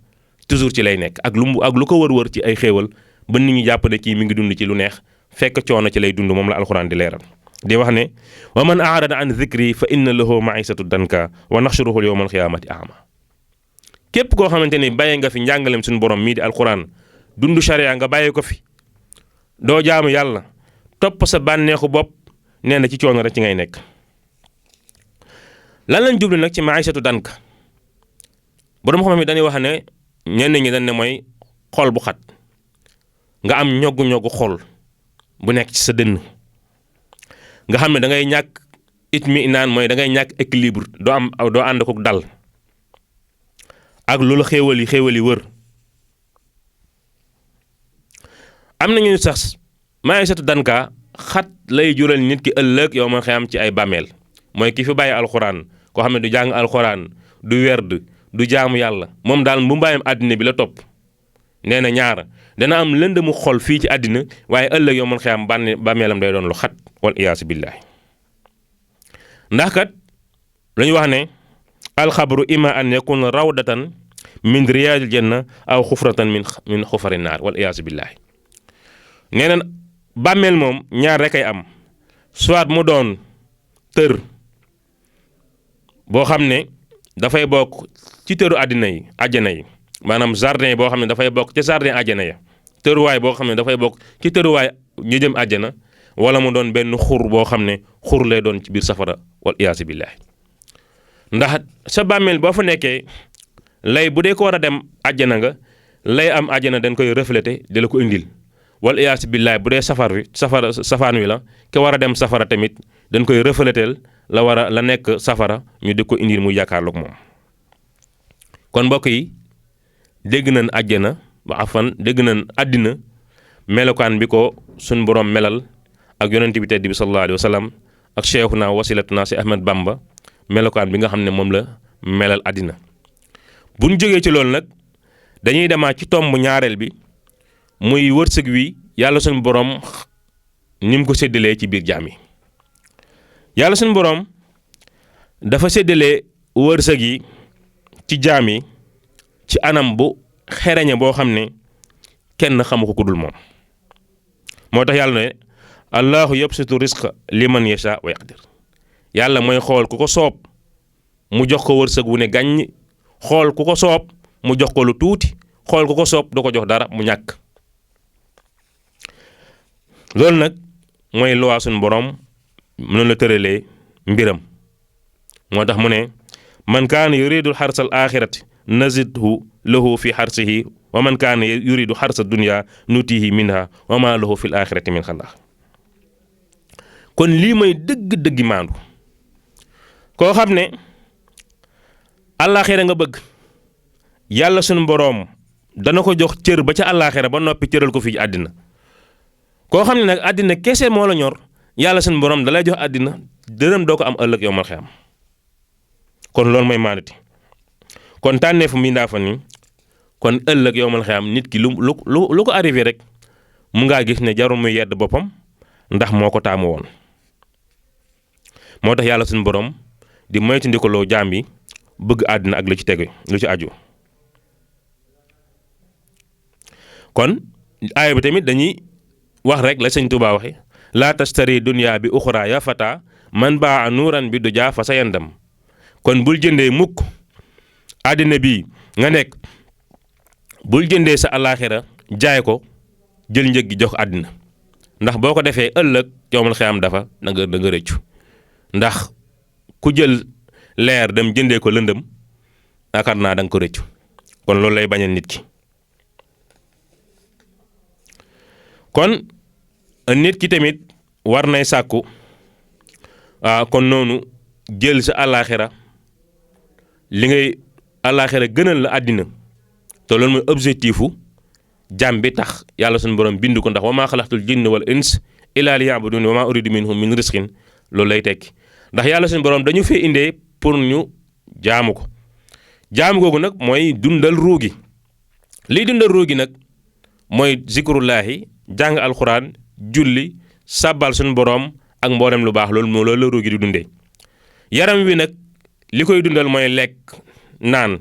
toujours ci lay nekk ak lu ko wër-wër ci ay xéewal ba nit ñi jàpp ne kii mi ngi dund ci lu neex fekk coono ci lay dund moom la alxuraan di leeral di wax ne wa man aarada an dhikri fa inna lahu maisatu danka wa naxshuruhu yawma alqiyamati ama képp koo xamante ni bàyyi nga fi njàngalem suñu borom mii di alquran dundu sharia nga bàyyi ko fi doo jaamu yàlla topp sa bànneexu bopp nee na ci coono rek ci ngay nekk. lan lañ jublu nag ci maisatu danka borom xam-xam yi dañuy wax ne ñenn ñi dañ ne mooy xol bu xat nga am ñoggu-ñoggu xol bu nekk ci sa dënn nga xam ne da ngay ñàkk itminaan mooy da ngay ñàkk équilibre doo ànd ko dal ak loolu xéewal yi wër. am nañu sax maisatu danka xat lay jural nit ki ëllëg yow ma xam ci ay bàmmeel mooy ki fi bàyyi alxuraan koo xam ne du jàng alxuraan du werd du jaamu yàlla moom daal bu mbaayam àddina bi la topp nee na ñaar dana am lënd mu xol fii ci àddina waaye ëllëg yow man xiyam bàmmeelam day doon lu xat wal iyaasu billaahi ndax kat lañu wax ne alxabru ima an yakuna rawdatan min riyaadil janna aw xufratan min xufari naar wal iyaasu billaahi nee na bàmmeel moom ñaar rek ay am soit mu doon tër boo xam ne dafay bokk ci tëru àjjana yi maanaam jardin boo xam ne dafay bokk ci jardin àjjana ya tëruwaay boo xam ne dafay bokk ci tëruwaay ñu jëm àjjana wala mu doon benn xur boo xam ne xur lay doon ci biir safara wal iyaasu billaahi ndax sa bàmmeel boo fa nekkee lay bu dee ko war a dem àjjana nga lay am àjjana dañ koy reflété di la ko indil wal iyaasu billaahi bu dee safaan wi la ke war a dem safara tamit dañ koy reflétel la nekk safara ñu di ko indil muy jàkkaarloog moom. kon mbokk yi dégg nañ àjjana dégg nañ àddina melokaan bi ko suñ borom melal ak yonent bi tedd bi sallallahu alayhi wa sallam ak cheikhuna wasilatuna si Ahmed Bamba melokaan bi nga xam ne moom la melal àddina. bu ñu jógee ci loolu nag dañuy demaat ci tomb ñaareel bi muy wërsëg wi yàlla suñu borom ni mu ko séddalee ci biir jaam yi. yàlla suñu borom dafa séddalee wërsëg yi ci jaam yi ci anam bu xereñe boo xam ne kenn xamu ko ku dul moom moo tax yàlla ne allahu yabsutu risqa liman yasha wa yaqdir yàlla mooy xool ku ko soob mu jox ko wërsëg wu ne gàññ xool ku ko soob mu jox ko lu tuuti xool ku ko soob du ko jox dara mu ñàkk. loolu nag mooy luwaa suñu borom noonu la tëralee mbiram moo tax mu ne man kaana yuridu xarsa al axirati nazidhu lahu fi xarsihi wa man kaana yuridu xarsa dunya nutihi minha wa ma lahu fi l axirati min xalaq. kon lii mooy dëgg-dëggi maandu koo xam ne àllaaxira nga bëgg yàlla sunu boroom dana ko jox cër ba ca àllaaxira ba noppi cëral ko fii ci àddina koo xam ne nag àddina kese moo la ñor yàlla sunu boroom dalay jox àddina dërëm doo ko am ëllëg yow mal xiyam kon loolu mooy maandati kon tànneefu mi ndaa fa ni kon ëllëg yow mal xiyam nit ki lu ko arrivé rek mu ngaa gis ne jarul muy yedd boppam ndax moo ko taamu woon moo tax yàlla sunu boroom di moytandikuloo jaam bi bëgg àddina ak lu ci tege lu ci aju. kon aaya bi tamit dañuy wax rek la sëñ Tuubaa waxe laa tastari dunya bi uxra ya fata man baa nuuran bi du jaa fa sa yandam kon bul jëndee mukk àddina bi nga nekk bul jëndee sa alaaxira jaay ko jël njëg gi jox àddina ndax boo ko defee ëllëg yowmal xiyaam da nga rëccu ndax ku jël leer dem jëndee ko lëndëm yaakaar naa da nga ko rëccu kon loolu lay bañal nit ki. kon nit ki tamit war nay sàkku kon noonu jël sa àllaaxira li ngay àllaaxira gënal la àddina te loolu mooy objectifu jàmm bi tax yàlla suñu borom bind ko ndax wa maa xalaqtul jinna wal ins illaa liya'buduun wa maa uriidu minhum min rizqin loolu lay tekki ndax yàlla suñu borom dañu fee indee pour ñu jaamu ko jaamu googu nag mooy dundal ruugi liy dundal ruugi nag mooy zikrullaahi jàng alxuraan julli sàbbal suñu borom ak mboolem lu baax loolu la ruugi di dundee yaram wi nag li koy dundal mooy lekk naan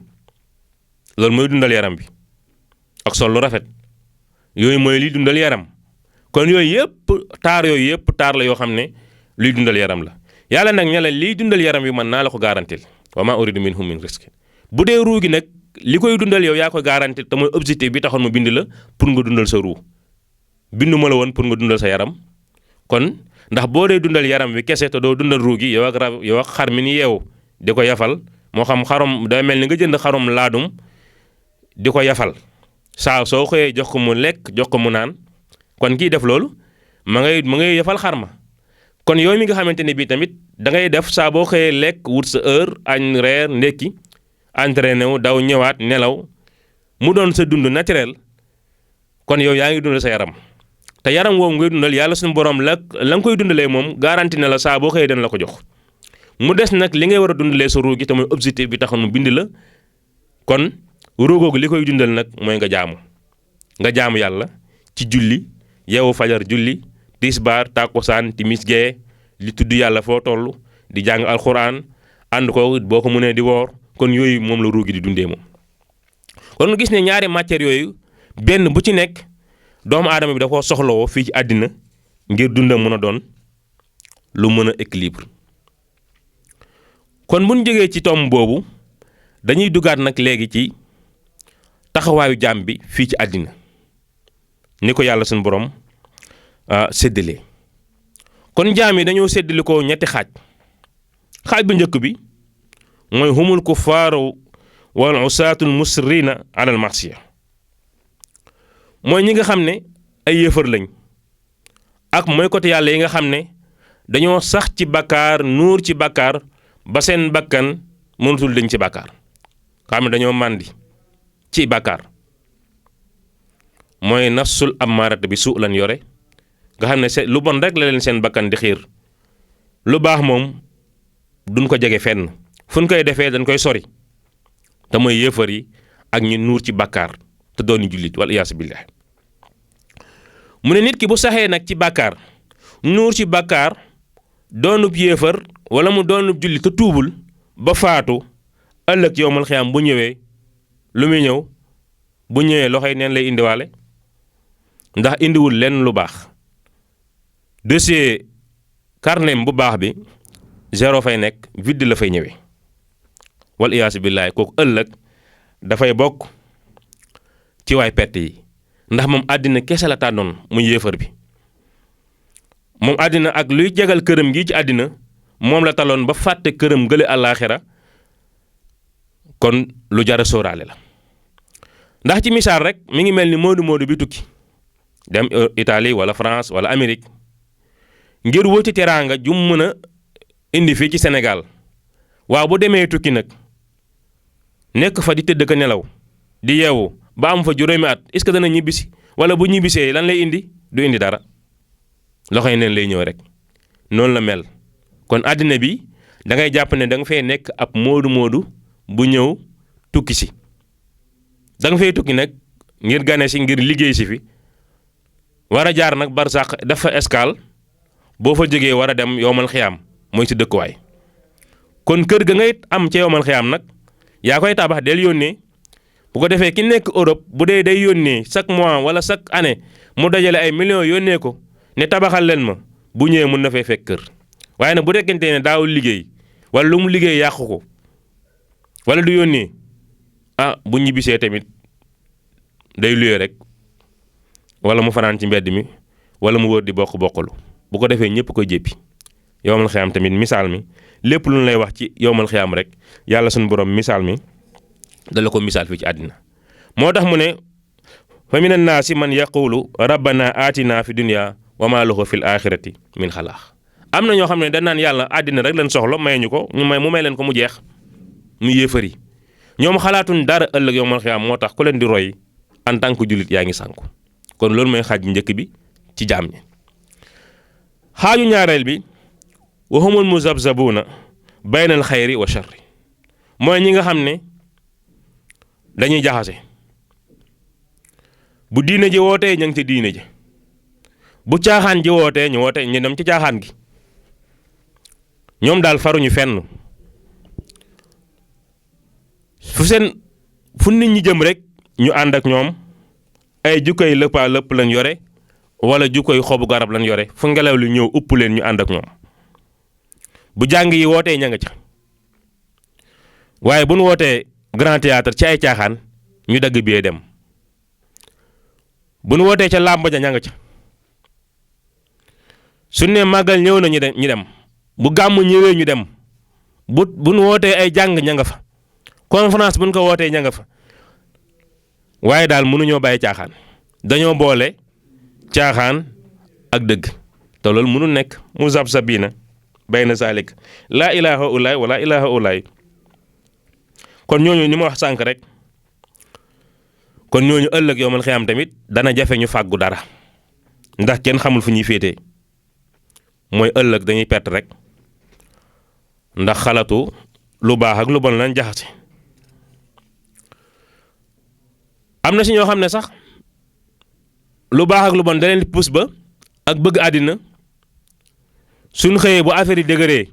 loolu mooy dundal yaram bi ak sol lu rafet yooyu mooy liy dundal yaram kon yooyu yëpp taar la yoo xam ne luy dundal yaram la yàlla nag ña la liy dundal yaram wi man naa la ko garantil wa ma uridu minhum min rizq bu dee ruu gi nag li koy dundal yow yaa koy garantil te mooy objectif bi taxoon ma bind la pour nga dundal sa ruu bindu ma la woon pour nga dundal sa yaram kon ndax boo dee dundal yaram wi kese te doo dundal ruu gi yow ak xar mi ni yeewu di ko yafal moo xam xarom day mel ni nga jënd xarom laadum di ko yafal saa soo xëyee jox ko mu lekk jox ko mu naan kon kii def loolu ma ngay yafal xar ma kon yooyu mi nga xamante ne bii tamit da ngay def saa boo xëyee lekk wut sa heure añ reer ndekki entraîné wu daw ñëwaat nelaw mu doon sa dund naturel kon yow yaa ngi dundal sa yaram te yaram woowu ngay dundal yàlla suñu borom la nga koy dundalee moom garanti na la saa boo xëyee dana la ko jox mu des nag li ngay war a dundalee sa ruu gi te mooy objectif bi taxoon mu bind la kon ruu googu li koy dundal nag mooy nga jaamu yàlla ci julli yeewu fajar julli tisbaar tàkkusaan timis gee li tudd yàlla foo toll di jàng alxuraan ànd ko boo ko mënee di woor kon yooyu moom la ruu gi di dundee moom kon nga gis ne ñaari matières yooyu benn bu ci nekk doomu aadama bi da koo soxlawoo fii ci àddina ngir dundam mën a doon lu mën a équilibre kon bu ñu jógee ci tomb boobu dañuy dugaat nag léegi ci taxawaayu jaam bi fii ci àddina ni ko yàlla suñu borom séddale kon jaam yi dañoo séddale ko ñetti xaaj bu njëkk bi mooy humul kuffaaru wal usaatul musrina alal masiya mooy ñi nga xam ne ay yëfër lañ ak mooy côté yàlla yi nga xam ne dañoo sax ci bakkaar nuur ci bakkaar ba seen bakkan mënatul dañ ci bakkaar xam ne dañoo màndi ci bakkaar mooy nafsul amaarat bi su lan yore nga xam ne lu bon rek la leen seen bakkan di xiir lu baax moom duñ ko jege fenn fu ñu koy defee dañ koy sori te mooy yéefar yi ak ñu nuur ci bàkkaar te dooni jullit wal iyaasu billah mu ne nit ki bu saxee nag ci bàkkaar nuur ci bàkkaar doonub yéefar wala mu doonub jullit te tuubul ba faatu ëllëg yowmal xiyaam bu ñëwee lu muy ñëw bu ñëwee loxoy neen lay indiwaale ndax indiwul lenn lu baax dossier carnet bu baax bi zéro fay nekk vide la fay ñëwee wal iyaasu billahi kooku ëllëg dafay bokk ci waay perte yi ndax moom àddina kese la tànnoon muy yéefar bi moom àddina ak luy jegal këram gi ci àddina moom la taloon ba fàtte këram gële àllaaxira kon lu jara sóoraale la ndax ci misaal rek mi ngi mel ni moodu bi tukki dem Italie wala France wala Amérique ngir wuti teraanga jum mën a indi fii ci Sénégal waaw bu demee tukki nag nekk fa di tëdd ka nelaw di yeewu ba am fa juróomi at est-ce que dana ñibbisi wala bu ñibbisee lan lay indi du indi dara loxo yi neen lay ñëw rek noonu la mel kon àddina bi da ngay jàpp ne da nga fay nekk ab moodu bu ñëw tukki si da nga fay tukki nag ngir gane si ngir liggéey si fi war a jaar nag barsàq dafa escale boo fa jógee war a dem yowmal xiyaam mooy si dëkkuwaay kon kër ga ngay am ca yowmal xiyaam nag yaa koy tabax del yónnee bu ko defee ki nekk Europe bu dee day yónnee chaque mois wala chaque année mu dajale ay millions yónnee ko ne tabaxal leen ma bu ñëwee mun na fay fekk kër waaye nag bu rekkente ne daawul liggéey wala lu mu liggéey yàqu ko wala du yónnee bu ñibbisee tamit day luye rek wala mu fanaan ci mbedd mi wala mu wër di boqalu bu ko defee ñëpp koy jéppi yowmal xiyaam tamit misaal mi lépp lu ñu lay wax ci yowmal xiyaam rek yàlla suñu borom misaal mi dala ko misaal fii ci àddina moo tax mu ne fa minan naasi man yaqulu rabbana aatina fi dunya wa ma lahu fil axirati min xalaax am na ñoo xam ne dañ naan yàlla àddina rek leen soxla may ñu ko mu may leen ko mu jeex mu yéefari ñoom xalaatuñ dara ëllëg yowmal xiyaam moo tax ku leen di roy en tant que jullit yaa ngi sànku kon loolu mooy xaaj njëkk bi ci jaam ñi xaaju ñaareel bi wa humul muzabzabuuna baynal xayri wa sharri mooy ñi nga xam ne dañuy jaxase bu diine ji wootee ña ngi ci diine ji bu caaxaan ji wootee ñu dem ci caaxaan gi ñoom daal faruñu fenn fu nit ñi jëm rek ñu ànd ak ñoom ay jukkoy lëpp lañ yore wala jukkoy xobu garab lañ yore fu ngelaw li ñëw upp leen ñu ànd ak ñoom bu jàng yi wootee ña nga ca waaye bu nu wootee grand théâtre ci ay caaxaan ñu dagg biyee dem bu nu wootee ca làmb ja ña nga ca su ne màggal ñëw na ñu dem bu gàmm ñëwee ñu dem bu nu wootee ay jàng ña nga fa conférence bu nu ko wootee ña nga fa waaye daal mënuñoo bàyyi caaxaan dañoo boole caaxaan ak dëgg te loolu mënul nekk mu zab sabina bayna zalik laa ilaha ulaay wala ilaha ulaay kon ñooñu ni ma wax sànq rek kon ñooñu ëllëg yowmal xiyaam tamit dana jafe ñu fàggu dara ndax kenn xamul fu ñuy féetee mooy ëllëg dañuy perte rek ndax xalatu lu baax ak lu bon lañ jaxase am na si ñoo xam ne sax lu baax ak lu bon da leen di puus ba ak bëgg àddina suñ xëyee bu affaire yi dëgëree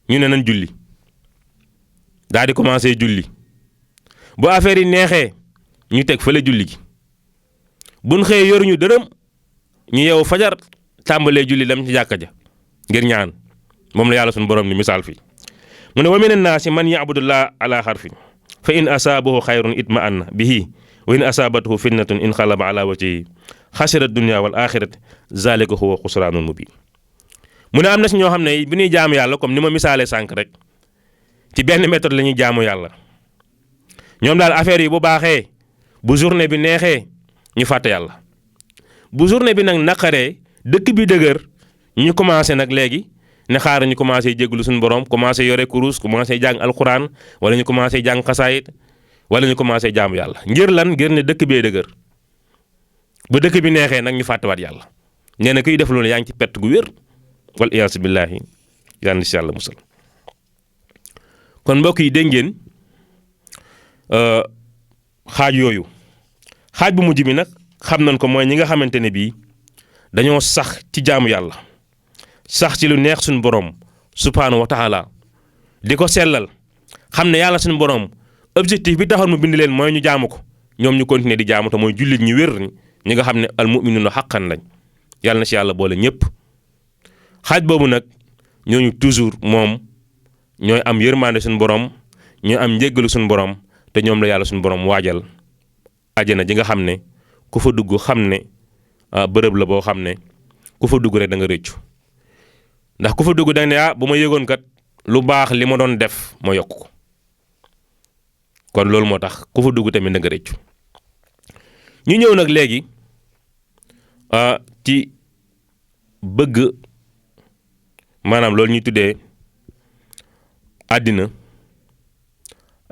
ñu ne nañ julli daal di commencé julli bu affaire yi neexee ñu teg fële julli gi buñ xëyee yoruñu dërëm ñu yeewu fajar tàmbalee julli dem ci jàkka ja ngir ñaan moom la yàlla suñu borom ni misaal fii mu ne wa mina naasi man ya'budullah ala xarfin fa in asaabahu xayrun itma'anna bihi wa in asaabathu fitnatun inqalaba ala wajhihi xasira dunya wal axirati zalika huwa xusraanun mubin mu ne am na si ñoo xam ne bi ñuy jaamu yàlla comme ni ma misaalee sànq rek ci benn méthode la ñuy jaamu yàlla ñoom daal affaire yi bu baaxee bu journée bi neexee ñu fàtte yàlla bu journée bi nag naqaree dëkk bi dëgër ñu commencé nag léegi ne xaar ñu commencé jégalu suñu borom commencé yore kurus commencé jàng alquran wala ñu commencé jàng xasaayit wala ñu commencé jaamu yàlla ngir lan ngir ne dëkk bee dëgër bu dëkk bi neexee nag ñu fàttewaat yàlla nee na kuy def loolu yaa ngi ci pett gu wér wal iyaasu billaahi yàlla na si yàlla musal kon mbokk yi dégg ngeen xaaj yooyu xaaj bu mujj bi nag xam nañ ko mooy ñi nga xamante ne bii dañoo sax ci jaamu yàlla sax ci lu neex suñu borom subhaanahu wa taala di ko sellal xam ne yàlla suñu borom objectif bi taxoon mu bind leen mooy ñu jaamu ko ñoom ñu continuer di jaamu te mooy jullit ñu wér ñi nga xam ne al mu'minuuna haqqan lañ yàlla na si yàlla boole ñëpp xaaj boobu nag ñooñu toujours moom ñooy am yërmande suñu borom ñooy am njéggalu suñu borom te ñoom la yàlla suñu borom waajal àjjana ji nga xam ne ku fa dugg xam ne bërëb la boo xam ne ku fa dugg rek da nga rëccu ndax ku fa dugg da nga ne bu ma yëgoon kat lu baax li ma doon def ma yokk ko kon loolu moo tax ku fa dugg tamit da nga rëccu ñu ñëw nag léegi ci bëgg maanaam loolu ñuy tuddee àddina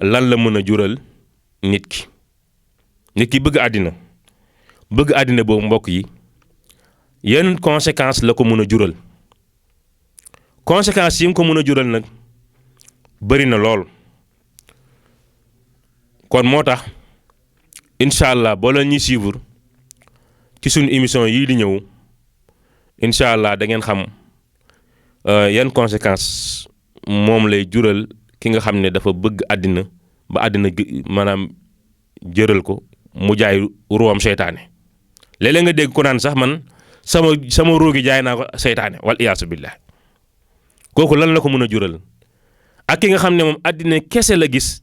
lan la mën a jural nit ki bëgg àddina boobu mbokk yi yenn conséquence la ko mën a jural conséquence yi nga ko mën a jural nag bëri na lool kon moo tax incha allah boo leen ñuy suivre ci suñu émission yii di ñëw incha allah da ngeen xam yan conséquence moom lay jural ki nga xam ne dafa bëgg àddina ba àddina maanaam jëral ko mu jaay ruwam seytaane léeg-léeg nga dégg ko naan sax man sama ruugi jaay naa ko seytaane wal iyaasu billah kooku lan la ko mën a jural ak ki nga xam ne moom àddina kese la gis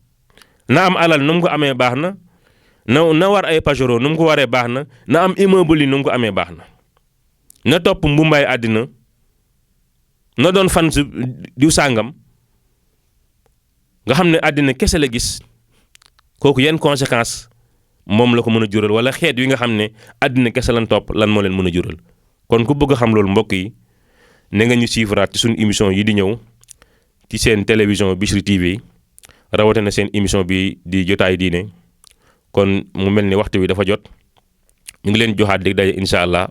na am alal nu mu ko amee baax na war ay pajero nu mu ko waree baax na am immeuble yi nu mu ko amee baax na topp mbumbaay àddina na doon fan su diw sàngam nga xam ne àddina kese la gis kooku yenn conséquence moom la ko mën a jural wala xeet yi nga xam ne àddina kese lan topp lan moo leen mën a jural kon ku bëgg a xam loolu mbokk yi ne nga ñu suivre ci suñu émission yi di ñëw ci seen télévision Bichri TV rawatina seen émission bi di jotaay diine kon mu mel ni waxtu wi dafa jot ñu ngi leen joxaat dig daje incha allah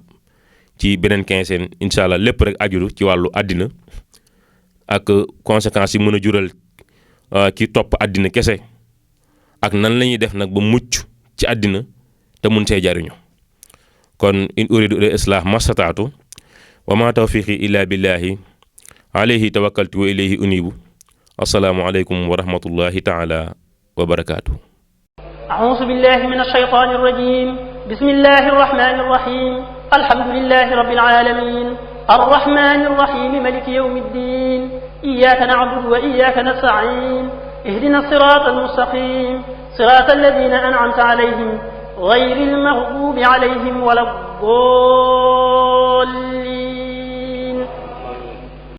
ci beneen quinzaine incha allah lépp rek ajulu ci wàllu àddina ak conséquences yi mën a jural ki topp àddina kese ak nan la ñuy def nag ba mucc ci àddina te mun see jariñu kon in uridu ila islah mastataatu wa ma tawfiqi illa billahi alayhi tawakkaltu wa ilayhi unibu assalaamu aleykum wa rahmatullahi taala wa barakaatu. أعوذ بالله من الشيطان الرجيم بسم الله الرحمن الرحيم الحمد لله رب العالمين الرحمن الرحيم ملك يوم الدين إياك نعبد وإياك نستعين اهدنا الصراط المستقيم صراط الذين أنعمت عليهم غير المغضوب عليهم ولا الضالين